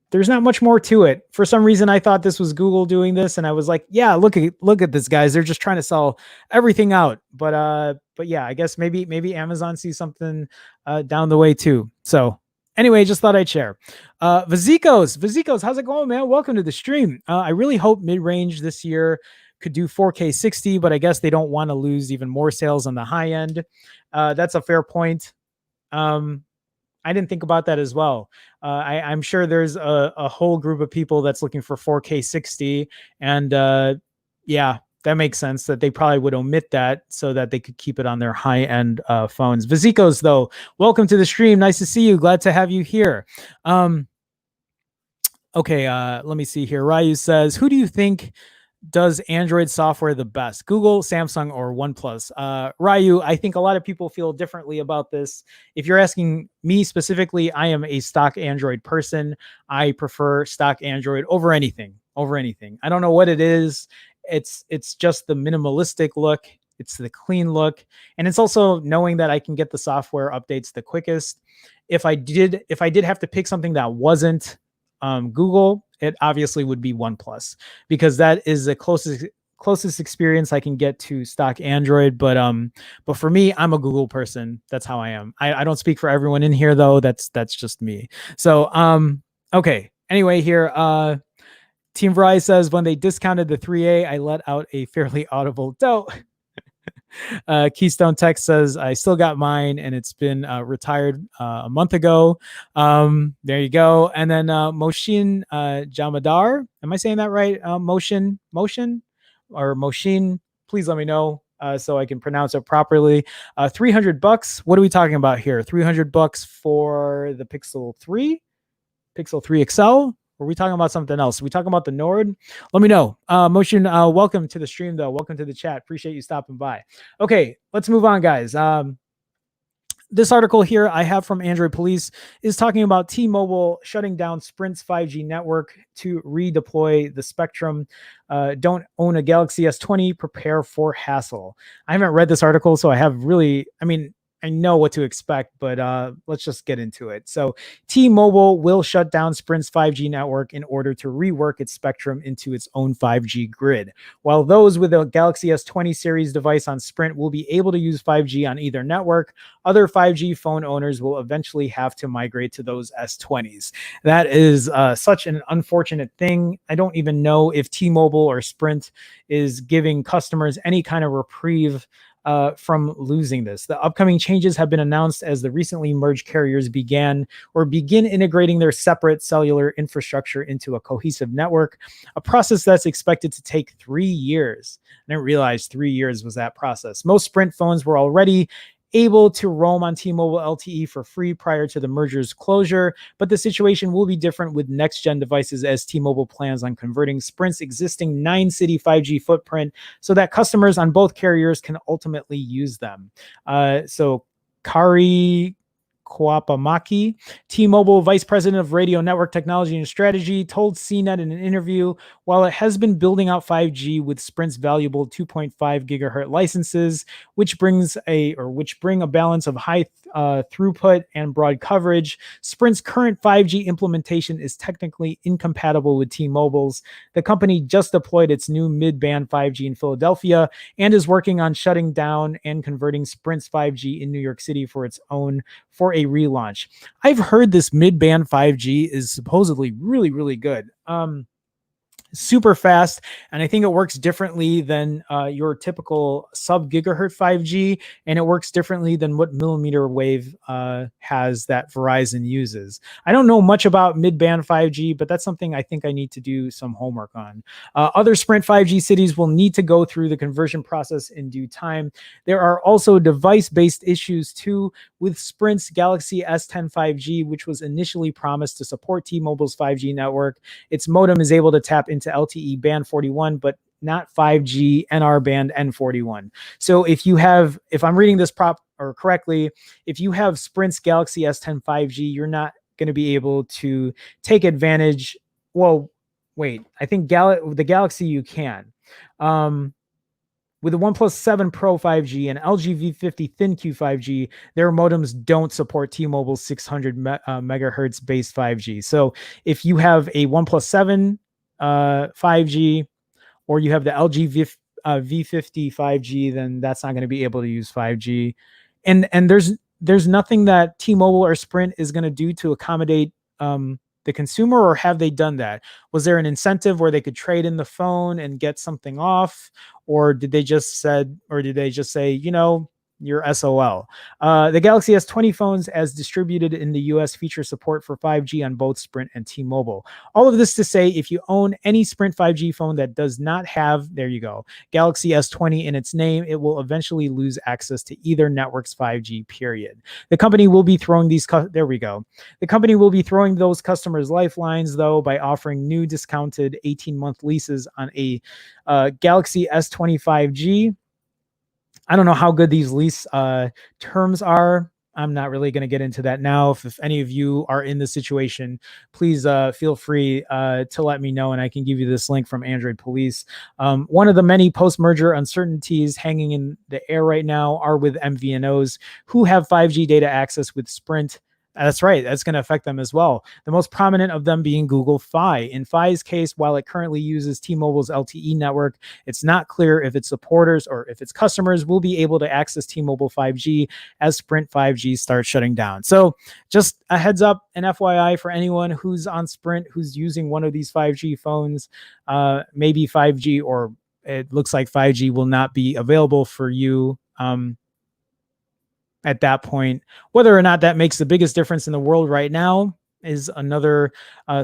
There's not much more to it. For some reason, I thought this was Google doing this, and I was like, "Yeah, look at this, guys. They're just trying to sell everything out." But yeah, I guess maybe Amazon sees something down the way too. So anyway, just thought I'd share. Vazikos, how's it going, man? Welcome to the stream. I really hope mid-range this year could do 4K 60, but I guess they don't want to lose even more sales on the high end. That's a fair point. I didn't think about that as well. I'm sure there's a whole group of people that's looking for 4K 60. And yeah, that makes sense that they probably would omit that so that they could keep it on their high-end phones. Vazikos, though, welcome to the stream. Nice to see you. Glad to have you here. Okay, let me see here. Ryu says, who do you think does Android software the best? Google, Samsung, or OnePlus? Ryu, I think a lot of people feel differently about this. If you're asking me specifically, I am a stock Android person. I prefer stock Android over anything. I don't know what it is. It's just the minimalistic look. It's the clean look. And it's also knowing that I can get the software updates the quickest. If I did have to pick something that wasn't Google, it obviously would be OnePlus, because that is the closest experience I can get to stock Android. But for me, I'm a Google person. That's how I am. I don't speak for everyone in here though. That's just me. So okay. Anyway, here Team Verizon says, when they discounted the 3A, I let out a fairly audible doe. Keystone Tech says, I still got mine and it's been retired a month ago. There you go. And then Moshin Jamadar, am I saying that right? Moshin, please let me know so I can pronounce it properly. $300. What are we talking about here? $300 for the Pixel 3 XL? Or are we talking about something else? Are we talking about the Nord? Let me know. Motion, welcome to the stream, though. Welcome to the chat. Appreciate you stopping by. Okay, let's move on, guys. This article here I have from Android Police is talking about T-Mobile shutting down Sprint's 5G network to redeploy the spectrum. Don't own a Galaxy S20, prepare for hassle. I haven't read this article, so I know what to expect, but let's just get into it. So T-Mobile will shut down Sprint's 5G network in order to rework its spectrum into its own 5G grid. While those with a Galaxy S20 series device on Sprint will be able to use 5G on either network, other 5G phone owners will eventually have to migrate to those S20s. That is such an unfortunate thing. I don't even know if T-Mobile or Sprint is giving customers any kind of reprieve from losing this. The upcoming changes have been announced as the recently merged carriers begin integrating their separate cellular infrastructure into a cohesive network, a process that's expected to take 3 years. I didn't realize 3 years was that process. Most Sprint phones were already able to roam on T-Mobile LTE for free prior to the merger's closure, but the situation will be different with next-gen devices as T-Mobile plans on converting Sprint's existing 9-city 5G footprint so that customers on both carriers can ultimately use them. So Kari Kwapamaki, T-Mobile Vice President of Radio Network Technology and Strategy, told CNET in an interview, while it has been building out 5G with Sprint's valuable 2.5 gigahertz licenses, which bring a balance of high throughput and broad coverage, Sprint's current 5G implementation is technically incompatible with T-Mobile's. The company just deployed its new mid-band 5G in Philadelphia and is working on shutting down and converting Sprint's 5G in New York City for a relaunch. I've heard this mid-band 5G is supposedly really, really good. Super fast, and I think it works differently than your typical sub gigahertz 5G, and it works differently than what millimeter wave has that Verizon uses. I don't know much about mid-band 5G, but that's something I think I need to do some homework on. Other Sprint 5G cities will need to go through the conversion process in due time. There are also device-based issues too with Sprint's Galaxy S10 5G, which was initially promised to support T-Mobile's 5G network. Its modem is able to tap into LTE band 41, but not 5G NR band N41. So if I'm reading this correctly, if you have Sprint's Galaxy S10 5G, you're not going to be able to take advantage. Well, wait, I think the Galaxy you can. With the OnePlus 7 Pro 5G and LG V50 ThinQ 5G, their modems don't support T-Mobile's 600 megahertz base 5G. So if you have a OnePlus 7 5G, or you have the LG V50 5G, then that's not going to be able to use 5G. And there's nothing that T-Mobile or Sprint is going to do to accommodate the consumer, or have they done that? Was there an incentive where they could trade in the phone and get something off, or did they just say, you're SOL? The Galaxy S20 phones, as distributed in the US, feature support for 5G on both Sprint and T-Mobile. All of this to say, if you own any Sprint 5G phone that does not have, there you go, Galaxy S20 in its name, it will eventually lose access to either network's 5G, period. The company will be throwing The company will be throwing those customers lifelines, though, by offering new discounted 18-month leases on a Galaxy S20 5G. I don't know how good these lease terms are. I'm not really going to get into that now. If any of you are in this situation, please feel free to let me know, and I can give you this link from Android Police. One of the many post-merger uncertainties hanging in the air right now are with MVNOs who have 5G data access with Sprint. That's right. That's going to affect them as well. The most prominent of them being Google Fi. In Fi's case, while it currently uses T-Mobile's LTE network, it's not clear if its supporters or if its customers will be able to access T-Mobile 5G as Sprint 5G starts shutting down. So just a heads up, an FYI for anyone who's on Sprint, who's using one of these 5G phones, maybe 5G, or it looks like 5G will not be available for you at that point. Whether or not that makes the biggest difference in the world right now is another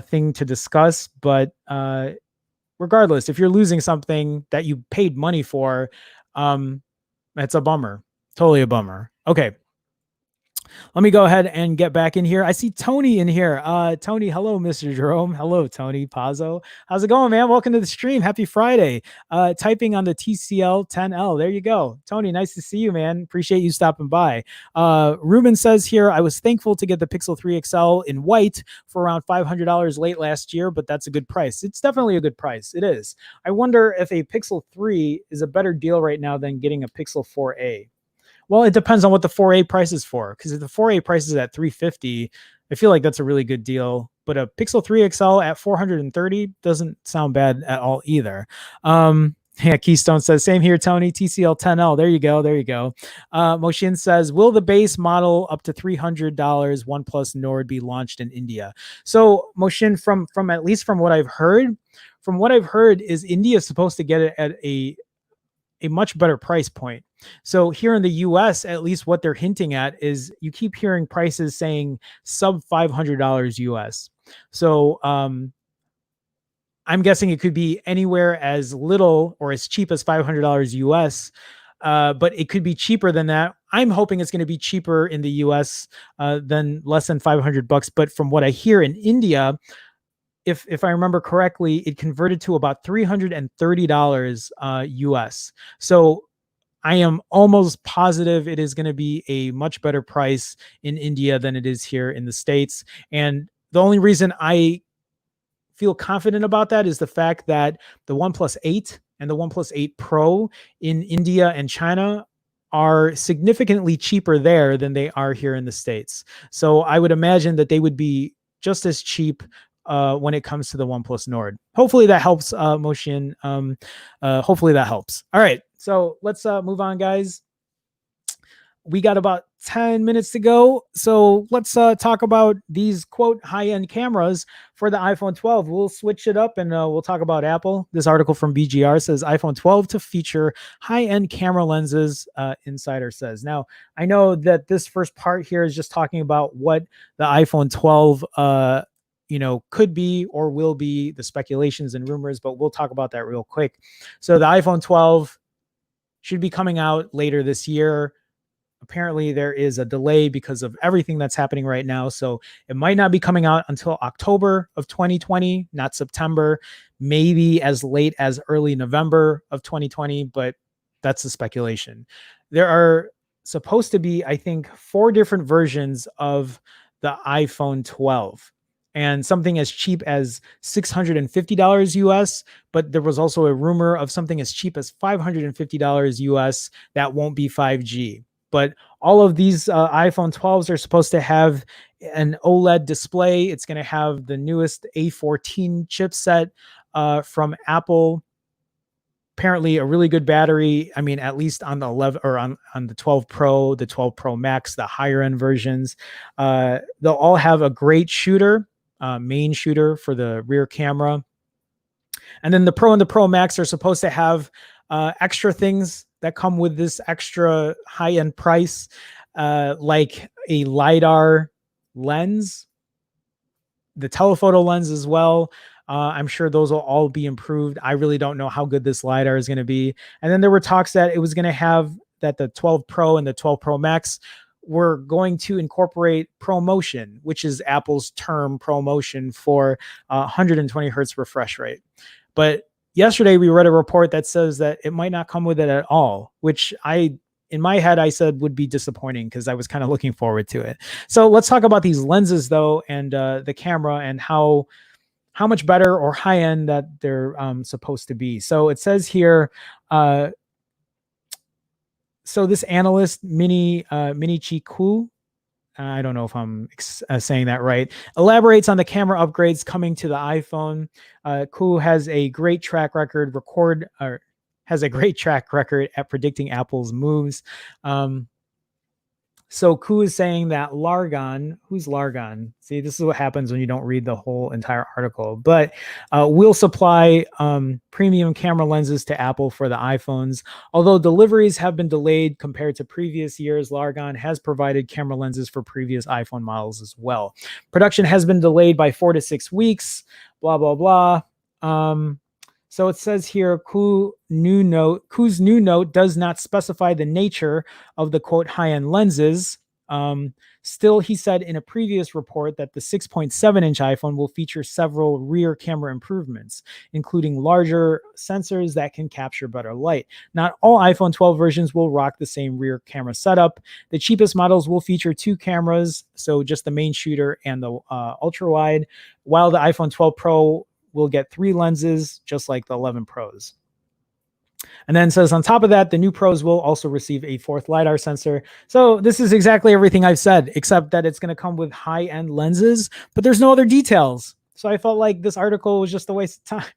thing to discuss. But regardless, if you're losing something that you paid money for, it's a bummer. Totally a bummer. Okay. Let me go ahead and get back in here. I see Tony in here. Tony, hello, Mr. Jerome. Hello, Tony Pazzo. How's it going, man? Welcome to the stream. Happy Friday. Typing on the TCL 10L. There you go. Tony, nice to see you, man. Appreciate you stopping by. Ruben says here, I was thankful to get the Pixel 3 XL in white for around $500 late last year, but that's a good price. It's definitely a good price. It is. I wonder if a Pixel 3 is a better deal right now than getting a Pixel 4a. Well, it depends on what the 4A price is for, because if the 4A price is at $350, I feel like that's a really good deal. But a Pixel 3 XL at $430 doesn't sound bad at all either. Yeah, Keystone says, same here, Tony. TCL 10L. There you go. There you go. Moshin says, will the base model up to $300 OnePlus Nord be launched in India? So, Moshin, from at least from what I've heard, is India supposed to get it at a much better price point. So here in the US, at least what they're hinting at is you keep hearing prices saying sub $500 US. So I'm guessing it could be anywhere as little or as cheap as $500 US, but it could be cheaper than that. I'm hoping it's going to be cheaper in the US than less than $500. But from what I hear in India, if I remember correctly, it converted to about $330 US. So I am almost positive it is going to be a much better price in India than it is here in the States. And the only reason I feel confident about that is the fact that the OnePlus 8 and the OnePlus 8 Pro in India and China are significantly cheaper there than they are here in the States. So I would imagine that they would be just as cheap when it comes to the OnePlus Nord. Hopefully that helps, Moshin. Hopefully that helps. All right, so let's move on, guys. We got about 10 minutes to go. So let's talk about these quote high-end cameras for the iPhone 12. We'll switch it up and we'll talk about Apple. This article from BGR says iPhone 12 to feature high-end camera lenses, Insider says. Now, I know that this first part here is just talking about what the iPhone 12 could be or will be, the speculations and rumors, but we'll talk about that real quick. So the iPhone 12 should be coming out later this year. Apparently there is a delay because of everything that's happening right now. So it might not be coming out until October of 2020, not September, maybe as late as early November of 2020, but that's the speculation. There are supposed to be, I think, 4 different versions of the iPhone 12. And something as cheap as $650 US, but there was also a rumor of something as cheap as $550 US that won't be 5G. But all of these iPhone 12s are supposed to have an OLED display. It's going to have the newest A14 chipset from Apple. Apparently a really good battery. I mean, at least on the 11 or on the 12 Pro, the 12 Pro Max, the higher end versions. They'll all have a great shooter, main shooter for the rear camera. And then the Pro and the Pro Max are supposed to have extra things that come with this extra high-end price, like a LiDAR lens, the telephoto lens as well. I'm sure those will all be improved. I really don't know how good this LiDAR is going to be. And then there were talks that it was going to have that the 12 Pro and the 12 Pro Max were going to incorporate ProMotion, which is Apple's term ProMotion for 120 hertz refresh rate. But yesterday we read a report that says that it might not come with it at all, which in my head, I said would be disappointing because I was kind of looking forward to it. So let's talk about these lenses though, and the camera and how much better or high end that they're supposed to be. So it says here, so this analyst, Minichi Ku, I don't know if I'm saying that right, elaborates on the camera upgrades coming to the iPhone. Ku has a great track record at predicting Apple's moves. So Ku is saying that Largan, who's Largan? See, this is what happens when you don't read the whole entire article, but will supply premium camera lenses to Apple for the iPhones. Although deliveries have been delayed compared to previous years, Largan has provided camera lenses for previous iPhone models as well. Production has been delayed by 4 to 6 weeks, blah, blah, blah. So it says here, Ku's new note does not specify the nature of the quote high-end lenses. Still, he said in a previous report that the 6.7-inch iPhone will feature several rear camera improvements, including larger sensors that can capture better light. Not all iPhone 12 versions will rock the same rear camera setup. The cheapest models will feature 2 cameras, so just the main shooter and the ultra-wide, while the iPhone 12 Pro will get 3 lenses, just like the 11 Pros. And then says on top of that, the new Pros will also receive a 4th LiDAR sensor. So this is exactly everything I've said, except that it's going to come with high-end lenses, but there's no other details. So I felt like this article was just a waste of time.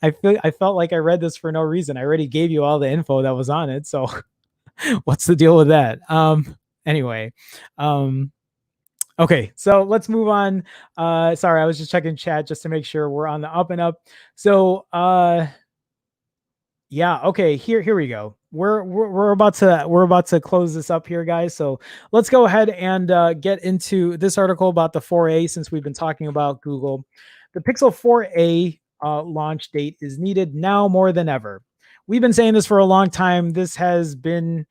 I felt like I read this for no reason. I already gave you all the info that was on it. So what's the deal with that? Anyway, okay, so let's move on. Sorry, I was just checking chat just to make sure we're on the up and up. So yeah, okay, here we go. We're about to close this up here, guys. So let's go ahead and get into this article about the 4A, since we've been talking about Google. The Pixel 4A launch date is needed now more than ever. We've been saying this for a long time. This has been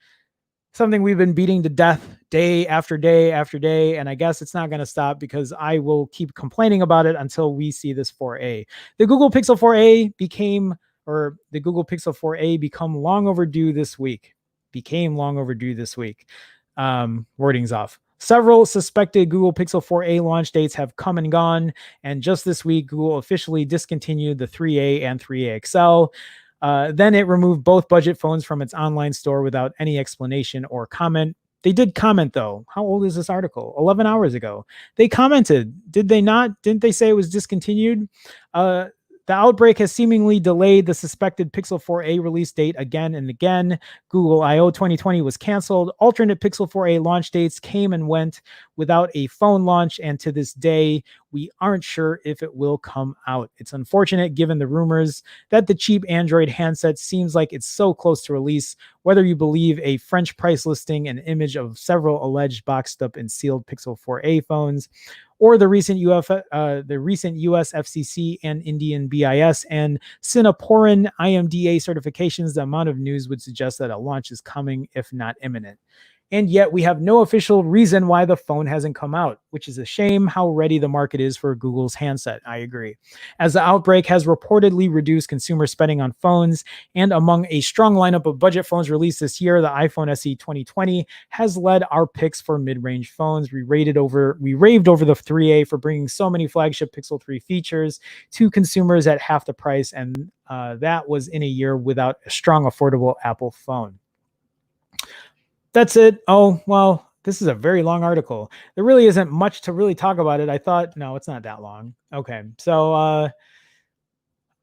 something we've been beating to death day after day after day, and I guess it's not going to stop because I will keep complaining about it until we see this 4A. The Google Pixel 4A became or the Google Pixel 4a become long overdue this week. Became long overdue this week. Wording's off. Several suspected Google Pixel 4a launch dates have come and gone, and just this week, Google officially discontinued the 3a and 3a XL. Then it removed both budget phones from its online store without any explanation or comment. They did comment, though. How old is this article? 11 hours ago. They commented. Did they not? Didn't they say it was discontinued? The outbreak has seemingly delayed the suspected Pixel 4a release date again and again. Google I/O 2020 was canceled. Alternate Pixel 4a launch dates came and went without a phone launch, and to this day, we aren't sure if it will come out. It's unfortunate given the rumors that the cheap Android handset seems like it's so close to release, whether you believe a French price listing and image of several alleged boxed up and sealed Pixel 4a phones, or the recent US FCC and Indian BIS and Singaporean IMDA certifications. The amount of news would suggest that a launch is coming, if not imminent. And yet we have no official reason why the phone hasn't come out, which is a shame how ready the market is for Google's handset. I agree. As the outbreak has reportedly reduced consumer spending on phones, and among a strong lineup of budget phones released this year, the iPhone SE 2020 has led our picks for mid-range phones. We raved over the 3A for bringing so many flagship Pixel 3 features to consumers at half the price, and that was in a year without a strong, affordable Apple phone. That's it. Oh, well, this is a very long article. There really isn't much to really talk about it. I thought, no, it's not that long. Okay. So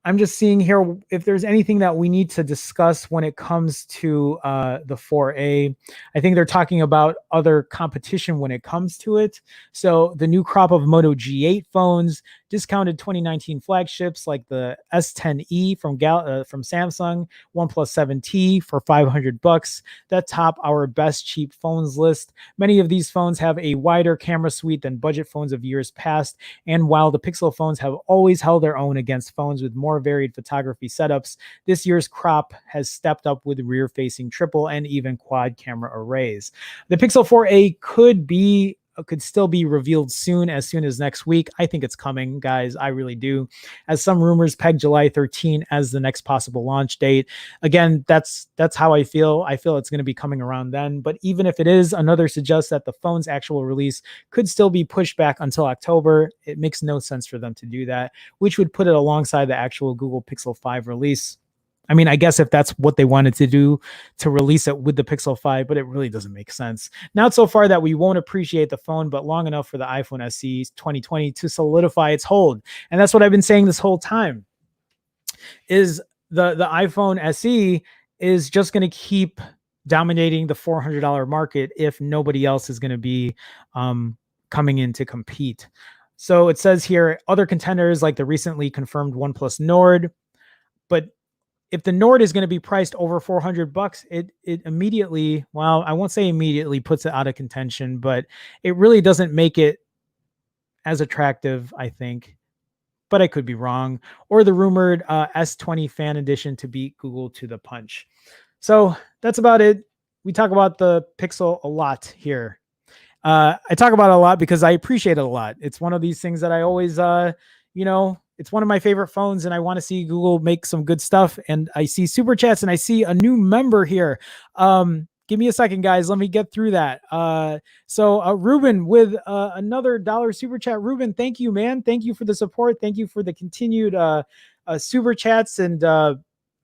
I'm just seeing here if there's anything that we need to discuss when it comes to the 4A. I think they're talking about other competition when it comes to it. So the new crop of Moto G8 phones, discounted 2019 flagships like the S10e from Samsung, OnePlus 7T for $500 that top our best cheap phones list. Many of these phones have a wider camera suite than budget phones of years past, and while the Pixel phones have always held their own against phones with more varied photography setups, this year's crop has stepped up with rear-facing triple and even quad camera arrays. The Pixel 4a could still be revealed soon as next week. I think it's coming, guys. I really do. As some rumors peg July 13 as the next possible launch date. Again, that's how I feel. I feel it's going to be coming around then. But even if it is, another suggests that the phone's actual release could still be pushed back until October. It makes no sense for them to do that, which would put it alongside the actual Google Pixel 5 release. I mean, I guess if that's what they wanted to do to release it with the Pixel 5, but it really doesn't make sense. Not so far that we won't appreciate the phone, but long enough for the iPhone SE 2020 to solidify its hold. And that's what I've been saying this whole time, is the iPhone SE is just going to keep dominating the $400 market if nobody else is going to be coming in to compete. So it says here, other contenders like the recently confirmed OnePlus Nord, but if the Nord is going to be priced over $400, it immediately, well, I won't say immediately puts it out of contention, but it really doesn't make it as attractive, I think. But I could be wrong. Or the rumored S20 Fan Edition to beat Google to the punch. So that's about it. We talk about the Pixel a lot here. I talk about it a lot because I appreciate it a lot. It's one of these things that I always, it's one of my favorite phones, and I want to see Google make some good stuff. And I see super chats, and I see a new member here. Give me a second, guys. Let me get through that. So Ruben with another $1 super chat. Ruben, thank you, man. Thank you for the support. Thank you for the continued super chats. And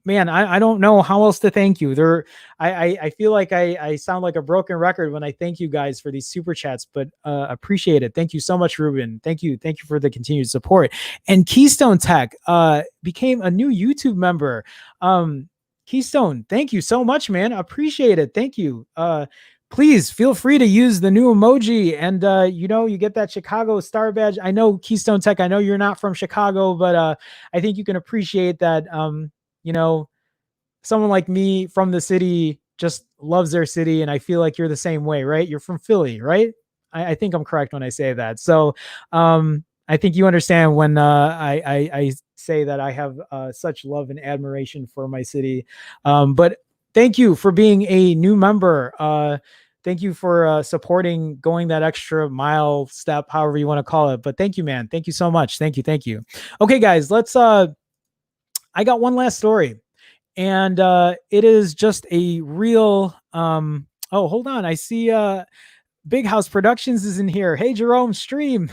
man, I don't know how else to thank you. I feel like I sound like a broken record when I thank you guys for these super chats, but appreciate it. Thank you so much, Ruben. Thank you for the continued support. And Keystone Tech became a new YouTube member. Keystone, thank you so much, man. Appreciate it. Thank you. Please feel free to use the new emoji, and you get that Chicago star badge. I know, Keystone Tech, I know you're not from Chicago, but I think you can appreciate that. Someone like me from the city just loves their city, and I feel like you're the same way, right? You're from Philly, right? I think I'm correct when I say that. So I think you understand when I say that I have such love and admiration for my city. But thank you for being a new member. Thank you for supporting, going that extra mile step, however you want to call it. But thank you, man. Thank you so much. Thank you. Okay, guys, let's I got one last story, and it is just a real. Oh, hold on. I see Big House Productions is in here. Hey, Jerome, stream.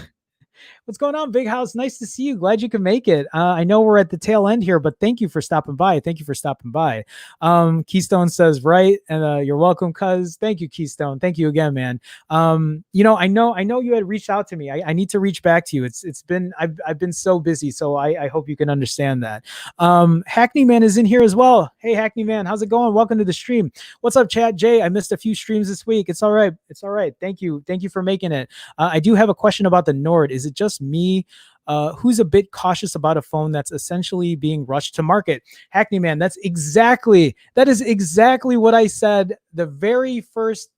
What's going on, Big House? Nice to see you. Glad you can make it. I know we're at the tail end here, but thank you for stopping by. Thank you for stopping by. Keystone says, right. And you're welcome, cuz. Thank you, Keystone. Thank you again, man. I know you had reached out to me. I need to reach back to you. It's been, I've been so busy. So I hope you can understand that. Hackney Man is in here as well. Hey, Hackney Man, how's it going? Welcome to the stream. What's up, chat? Jay, I missed a few streams this week. It's all right. It's all right. Thank you. Thank you for making it. I do have a question about the Nord. Is it just me who's a bit cautious about a phone that's essentially being rushed to market? Hackney Man, that is exactly what I said the very first.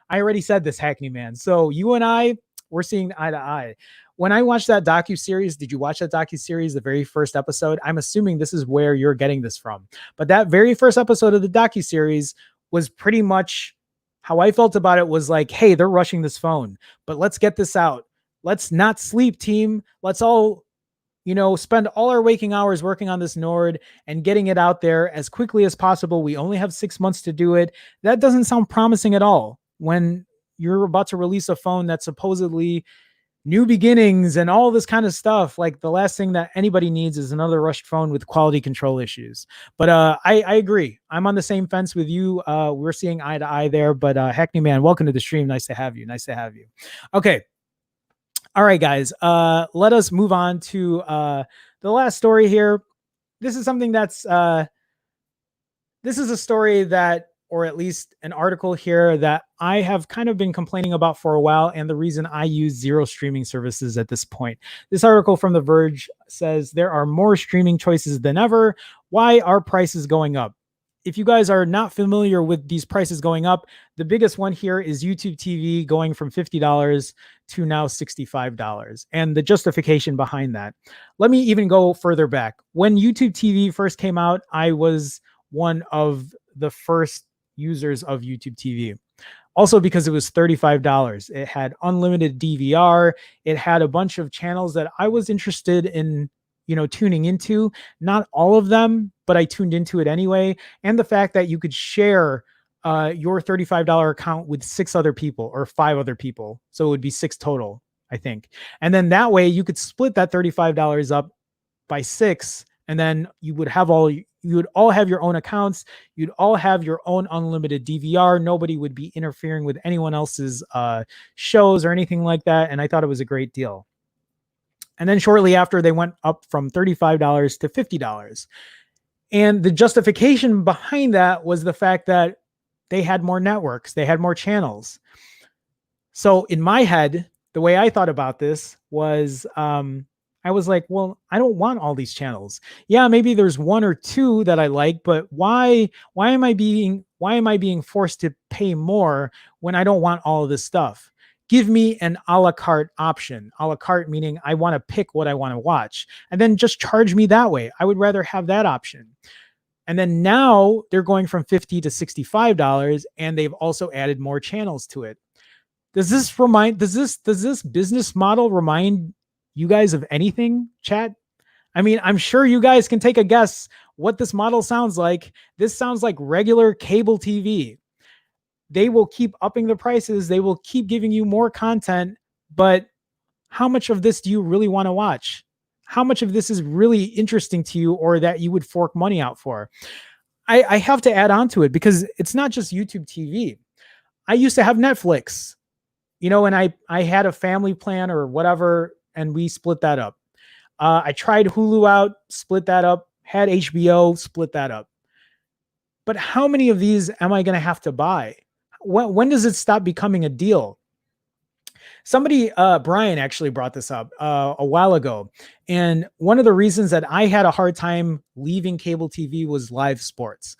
I already said this, Hackney Man. So you and I, we're seeing eye to eye. When I watched that docuseries, did you watch that docuseries, the very first episode? I'm assuming this is where you're getting this from. But that very first episode of the docuseries was pretty much how I felt about it. Was like, hey, they're rushing this phone, but let's get this out. Let's not sleep, team. Let's all, spend all our waking hours working on this Nord and getting it out there as quickly as possible. We only have 6 months to do it. That doesn't sound promising at all when you're about to release a phone that's supposedly new beginnings and all this kind of stuff. Like, the last thing that anybody needs is another rushed phone with quality control issues. But I agree. I'm on the same fence with you. We're seeing eye to eye there. But Hackney Man, welcome to the stream. Nice to have you. Okay. All right, guys. Let us move on to the last story here. This is something that's this is a story that, or at least an article here that I have kind of been complaining about for a while, and the reason I use zero streaming services at this point. This article from The Verge says there are more streaming choices than ever. Why are prices going up? If you guys are not familiar with these prices going up, the biggest one here is YouTube TV going from $50 to now $65, and the justification behind that. Let me even go further back. When YouTube TV first came out, I was one of the first users of YouTube TV. Also because it was $35. It had unlimited DVR. It had a bunch of channels that I was interested in, tuning into. Not all of them, but I tuned into it anyway. And the fact that you could share your $35 account with 6 other people or 5 other people. So it would be 6 total, I think. And then that way you could split that $35 up by 6, and then you would all have your own accounts. You'd all have your own unlimited DVR. Nobody would be interfering with anyone else's shows or anything like that. And I thought it was a great deal. And then shortly after, they went up from $35 to $50. And the justification behind that was the fact that they had more networks, they had more channels. So in my head, the way I thought about this was, I was like, well, I don't want all these channels. Yeah, maybe there's 1 or 2 that I like, but why am I being forced to pay more when I don't want all of this stuff? Give me an a la carte option. A la carte meaning I want to pick what I want to watch, and then just charge me that way. I would rather have that option. And then now they're going from $50 to $65, and they've also added more channels to it. Does this business model remind you guys of anything, chat? I mean, I'm sure you guys can take a guess what this model sounds like. This sounds like regular cable TV. They will keep upping the prices. They will keep giving you more content, but how much of this do you really want to watch? How much of this is really interesting to you, or that you would fork money out for? I have to add on to it because it's not just YouTube TV. I used to have Netflix, and I had a family plan or whatever, and we split that up. I tried Hulu out, split that up, had HBO, split that up. But how many of these am I going to have to buy? When does it stop becoming a deal? Somebody, Brian actually brought this up a while ago. And one of the reasons that I had a hard time leaving cable TV was live sports.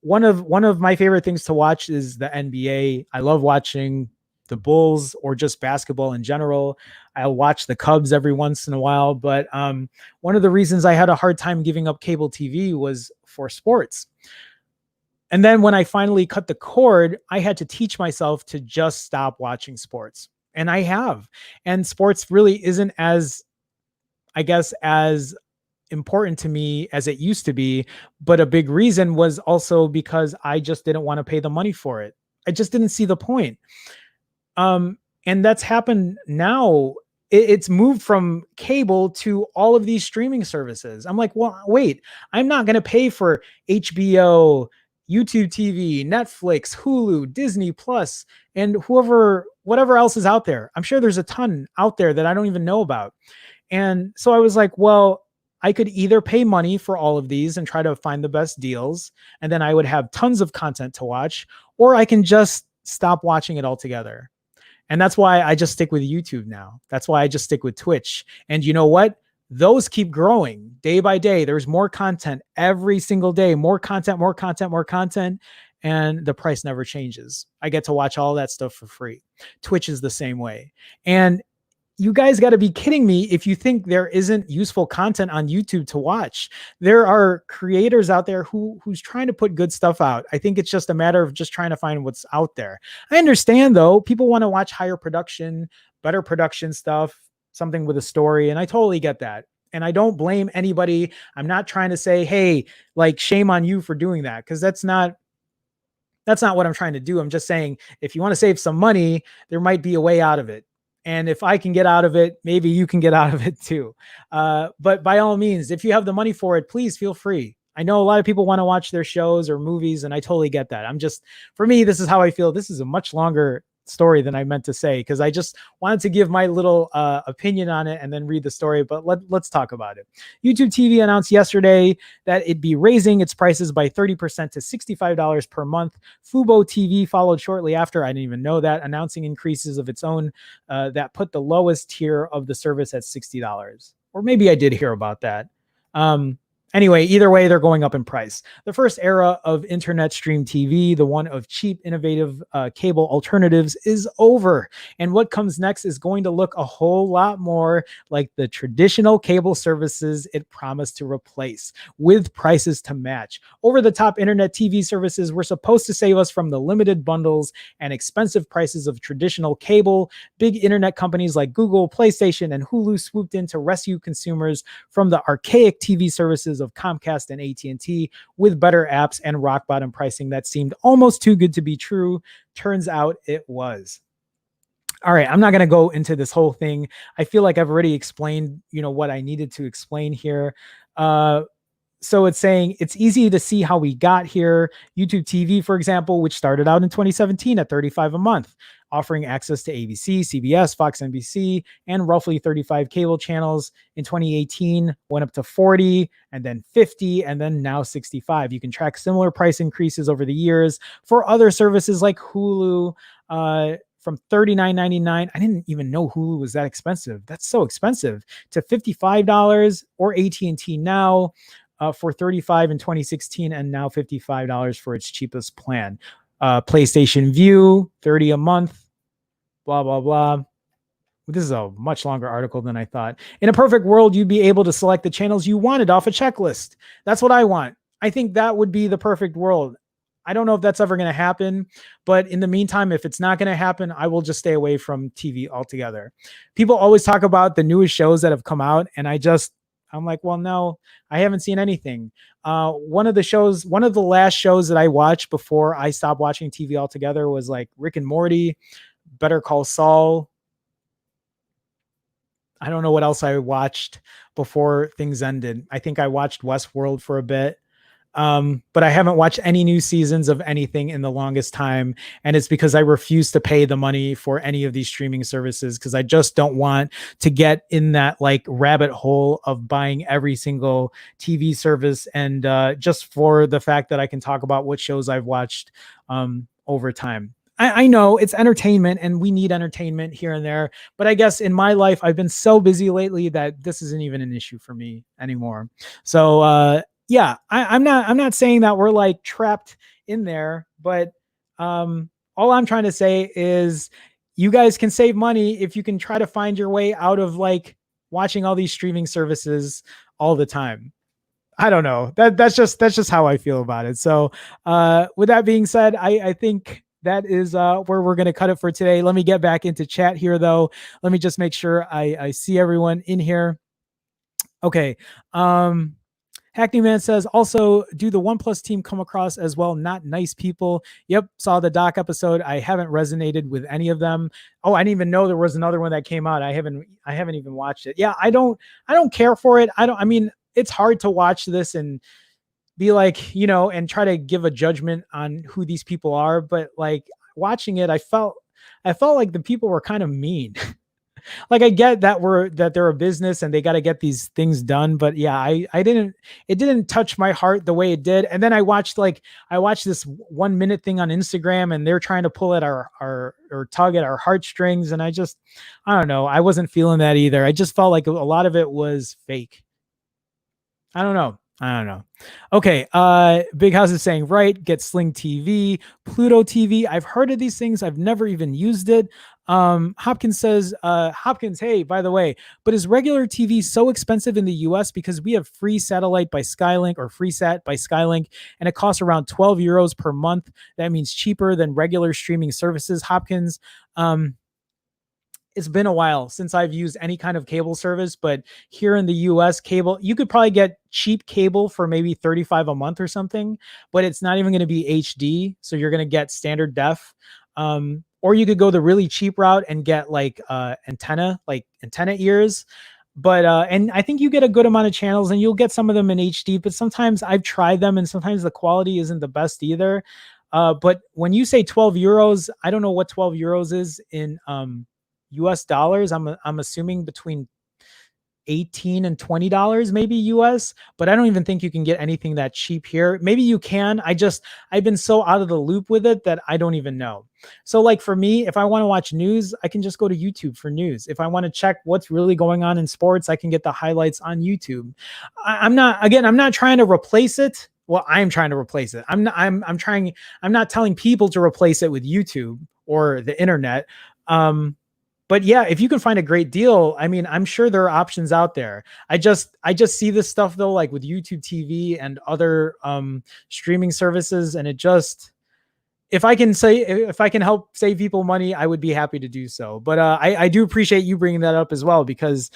One of my favorite things to watch is the NBA. I love watching the Bulls or just basketball in general. I'll watch the Cubs every once in a while. But one of the reasons I had a hard time giving up cable TV was for sports. And then when I finally cut the cord, I had to teach myself to just stop watching sports. And I have. And sports really isn't as, I guess, as important to me as it used to be. But a big reason was also because I just didn't want to pay the money for it. I just didn't see the point. And that's happened now. It's moved from cable to all of these streaming services. I'm like, well, wait, I'm not going to pay for HBO, YouTube TV, Netflix, Hulu, Disney Plus, and whatever else is out there. I'm sure there's a ton out there that I don't even know about. And so I was like, well, I could either pay money for all of these and try to find the best deals, and then I would have tons of content to watch, or I can just stop watching it altogether. And that's why I just stick with YouTube now. That's why I just stick with Twitch. And you know what? Those keep growing day by day. There's more content every single day, more content, more content, more content. And the price never changes. I get to watch all that stuff for free. Twitch is the same way. And you guys got to be kidding me if you think there isn't useful content on YouTube to watch. There are creators out there who's trying to put good stuff out. I think it's just a matter of just trying to find what's out there. I understand though, people want to watch higher production, better production stuff, something with a story, and I totally get that. And I don't blame anybody. I'm not trying to say, hey, like shame on you for doing that, because that's not what I'm trying to do. I'm just saying if you want to save some money, there might be a way out of it. And if I can get out of it, maybe you can get out of it too. But by all means, if you have the money for it, please feel free. I know a lot of people want to watch their shows or movies, and I totally get that. For me, this is how I feel. This is a much longer story than I meant to say, because I just wanted to give my little opinion on it and then read the story. But let's talk about it. YouTube TV announced yesterday that it'd be raising its prices by 30% to $65 per month. Fubo TV followed shortly after. I didn't even know that, announcing increases of its own that put the lowest tier of the service at $60. Or maybe I did hear about that. Anyway, either way, they're going up in price. The first era of internet stream TV, the one of cheap, innovative cable alternatives, is over. And what comes next is going to look a whole lot more like the traditional cable services it promised to replace, with prices to match. Over-the-top internet TV services were supposed to save us from the limited bundles and expensive prices of traditional cable. Big internet companies like Google, PlayStation, and Hulu swooped in to rescue consumers from the archaic TV services of Comcast and AT&T with better apps and rock bottom pricing that seemed almost too good to be true. Turns out it was. All right, I'm not going to go into this whole thing. I feel like I've already explained, what I needed to explain here. So it's saying it's easy to see how we got here. YouTube TV, for example, which started out in 2017 at $35 a month, offering access to ABC, CBS, Fox, NBC, and roughly 35 cable channels. In 2018, went up to 40, and then 50, and then now 65. You can track similar price increases over the years for other services like Hulu, from $39.99. I didn't even know Hulu was that expensive. That's so expensive. To $55, or AT&T Now, for $35 in 2016, and now $55 for its cheapest plan. PlayStation View, $30 a month, blah, blah, blah. This is a much longer article than I thought. In a perfect world, you'd be able to select the channels you wanted off a checklist. That's what I want. I think that would be the perfect world. I don't know if that's ever going to happen, but in the meantime, if it's not going to happen, I will just stay away from TV altogether. People always talk about the newest shows that have come out, and I'm like, well, no, I haven't seen anything. One of the last shows that I watched before I stopped watching TV altogether was like Rick and Morty, Better Call Saul. I don't know what else I watched before things ended. I think I watched Westworld for a bit. But I haven't watched any new seasons of anything in the longest time. And it's because I refuse to pay the money for any of these streaming services, because I just don't want to get in that like rabbit hole of buying every single TV service. And just for the fact that I can talk about what shows I've watched over time. I know it's entertainment and we need entertainment here and there, but I guess in my life, I've been so busy lately that this isn't even an issue for me anymore. So, yeah, I'm not saying that we're like trapped in there, but all I'm trying to say is you guys can save money if you can try to find your way out of like watching all these streaming services all the time. I don't know. That's just how I feel about it. So with that being said, I think that is where we're going to cut it for today. Let me get back into chat here, though. Let me just make sure I see everyone in here. Okay. Hackney Man says, also, do the OnePlus team come across as well? Not nice people. Yep, saw the doc episode. I haven't resonated with any of them. Oh, I didn't even know there was another one that came out. I haven't even watched it. Yeah, I don't care for it. I mean, it's hard to watch this and be like, and try to give a judgment on who these people are, but like watching it, I felt like the people were kind of mean. Like I get that they're a business and they got to get these things done, but yeah, I didn't it didn't touch my heart the way it did. And then I watched this 1 minute thing on Instagram and they're trying to pull at our or tug at our heartstrings, and I don't know, I wasn't feeling that either. I just felt like a lot of it was fake. I don't know. I don't know. Okay. Big House is saying, right, get Sling TV, Pluto TV. I've heard of these things. I've never even used it. Hopkins says, Hopkins, hey, by the way, but is regular TV so expensive in the US because we have free satellite by Skylink or free sat by Skylink, and it costs around 12 euros per month. That means cheaper than regular streaming services. Hopkins, it's been a while since I've used any kind of cable service, but here in the US, cable, you could probably get cheap cable for maybe 35 a month or something, but it's not even going to be HD. So you're going to get standard def. Or you could go the really cheap route and get like antenna ears. But and I think you get a good amount of channels and you'll get some of them in HD, but sometimes I've tried them and sometimes the quality isn't the best either. But when you say 12 euros, I don't know what 12 euros is in US dollars. I'm assuming between 18 and $20 maybe US, but I don't even think you can get anything that cheap here. Maybe you can. I've been so out of the loop with it that I don't even know. So like for me, if I want to watch news, I can just go to YouTube for news. If I want to check what's really going on in sports, I can get the highlights on YouTube. I'm not trying to replace it. Well, I'm trying to replace it. I'm not telling people to replace it with YouTube or the internet. But yeah, if you can find a great deal, I mean, I'm sure there are options out there. I just see this stuff though, like with YouTube TV and other streaming services, and if I can help save people money, I would be happy to do so. But I do appreciate you bringing that up as well, because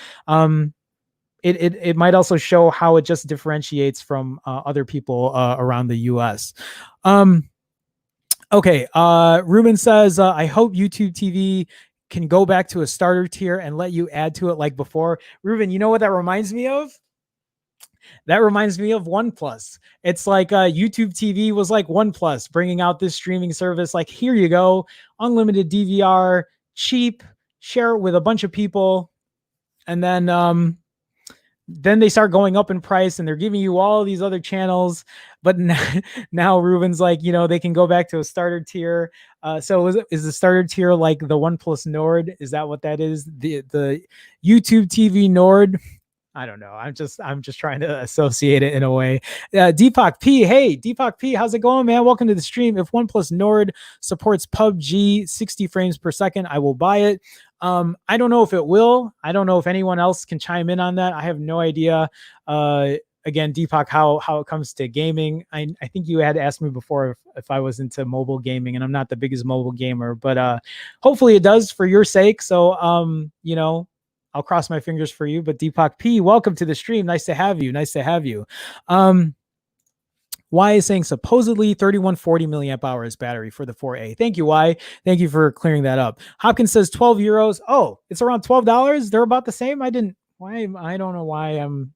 it might also show how it just differentiates from other people around the US. Okay, Ruben says, I hope YouTube TV can go back to a starter tier and let you add to it like before. Ruben, you know what that reminds me of? That reminds me of OnePlus. It's like YouTube TV was like OnePlus bringing out this streaming service. Like, here you go, unlimited DVR, cheap, share it with a bunch of people. And then they start going up in price and they're giving you all these other channels. But now Ruben's like, they can go back to a starter tier. So is the starter tier like the OnePlus Nord? Is that what that is? The YouTube TV Nord? I don't know. I'm just trying to associate it in a way. Deepak P. Hey, Deepak P. How's it going, man? Welcome to the stream. If OnePlus Nord supports PUBG 60 frames per second, I will buy it. I don't know if it will. I don't know if anyone else can chime in on that. I have no idea. Again, Deepak, how it comes to gaming. I think you had asked me before if I was into mobile gaming, and I'm not the biggest mobile gamer, but hopefully it does for your sake. So, I'll cross my fingers for you. But Deepak P, welcome to the stream. Nice to have you. Nice to have you. Y is saying supposedly 3140 milliamp hours battery for the 4A. Thank you, Y. Thank you for clearing that up. Hopkins says 12 euros. Oh, it's around $12. They're about the same. I don't know why I'm.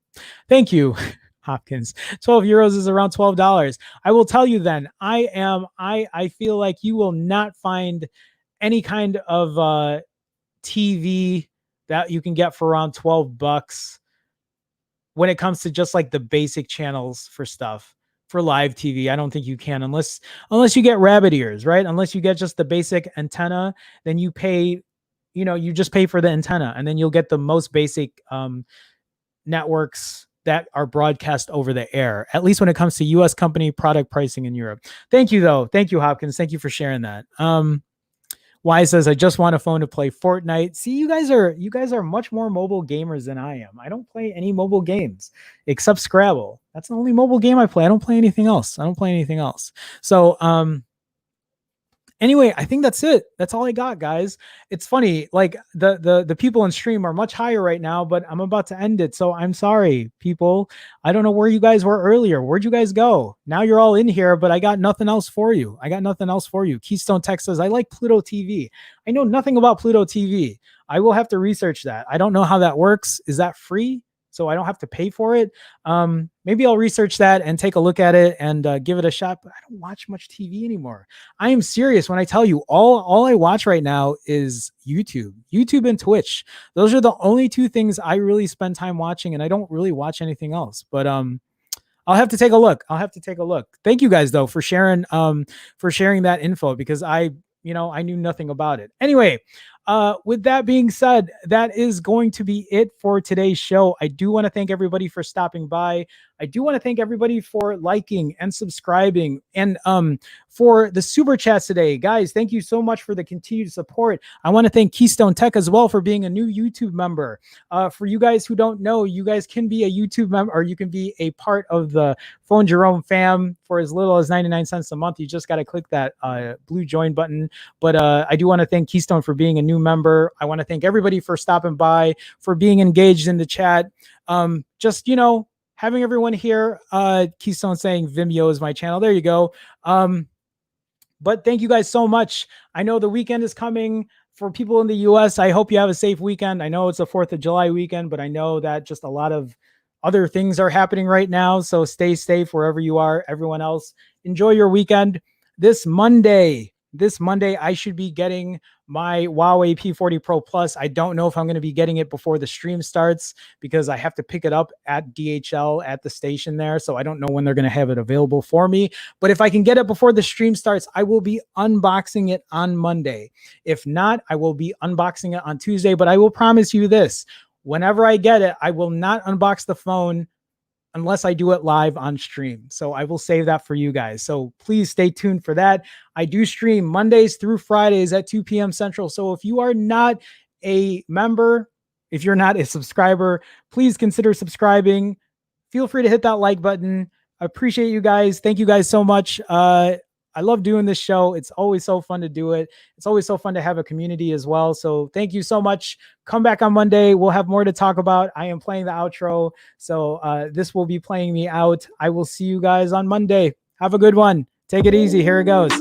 Thank you, Hopkins. 12 euros is around $12. I will tell you then, I feel like you will not find any kind of TV that you can get for around $12 when it comes to just like the basic channels for stuff. For live TV, I don't think you can unless you get rabbit ears, right? Unless you get just the basic antenna, then you pay, you just pay for the antenna, and then you'll get the most basic networks that are broadcast over the air, at least when it comes to US company product pricing in Europe. Thank you though. Thank you, Hopkins. Thank you for sharing that. Y says, I just want a phone to play Fortnite. See, you guys are much more mobile gamers than I am. I don't play any mobile games except Scrabble. That's the only mobile game I play. I don't play anything else. So, Anyway, I think that's it. That's all I got, guys. It's funny, like the people in stream are much higher right now, but I'm about to end it. So I'm sorry, people. I don't know where you guys were earlier. Where'd you guys go? Now you're all in here, but I got nothing else for you. I got nothing else for you. Keystone Tech says, I like Pluto TV. I know nothing about Pluto TV. I will have to research that. I don't know how that works. Is that free? So I don't have to pay for it. Maybe I'll research that and take a look at it and give it a shot. But I don't watch much TV anymore. I am serious when I tell you all I watch right now is YouTube and Twitch. Those are the only two things I really spend time watching, and I don't really watch anything else. But I'll have to take a look. Thank you guys though for sharing that info, because I knew nothing about it. Anyway, with that being said, that is going to be it for today's show. I do want to thank everybody for stopping by. I do want to thank everybody for liking and subscribing, and for the super chats today. Guys, thank you so much for the continued support. I want to thank Keystone Tech as well for being a new YouTube member. For you guys who don't know, you guys can be a YouTube member, or you can be a part of the Phone Jerome fam for as little as 99 cents a month. You just got to click that blue join button. But I do want to thank Keystone for being a new member. I want to thank everybody for stopping by, for being engaged in the chat. Just, having everyone here. Keystone saying Vimeo is my channel. There you go. But thank you guys so much. I know the weekend is coming for people in the US. I hope you have a safe weekend. I know it's a 4th of July weekend, but I know that just a lot of other things are happening right now. So stay safe wherever you are. Everyone else, enjoy your weekend. This Monday, I should be getting my Huawei P40 Pro Plus. I don't know if I'm going to be getting it before the stream starts, because I have to pick it up at DHL at the station there. So I don't know when they're going to have it available for me. But if I can get it before the stream starts, I will be unboxing it on Monday. If not, I will be unboxing it on Tuesday. But I will promise you this: whenever I get it, I will not unbox the phone unless I do it live on stream. So I will save that for you guys. So please stay tuned for that. I do stream Mondays through Fridays at 2 p.m. Central. So if you are not a member, if you're not a subscriber, please consider subscribing. Feel free to hit that like button. I appreciate you guys. Thank you guys so much. I love doing this show. It's always so fun to do it. It's always so fun to have a community as well. So thank you so much. Come back on Monday. We'll have more to talk about. I am playing the outro. So this will be playing me out. I will see you guys on Monday. Have a good one. Take it easy. Here it goes.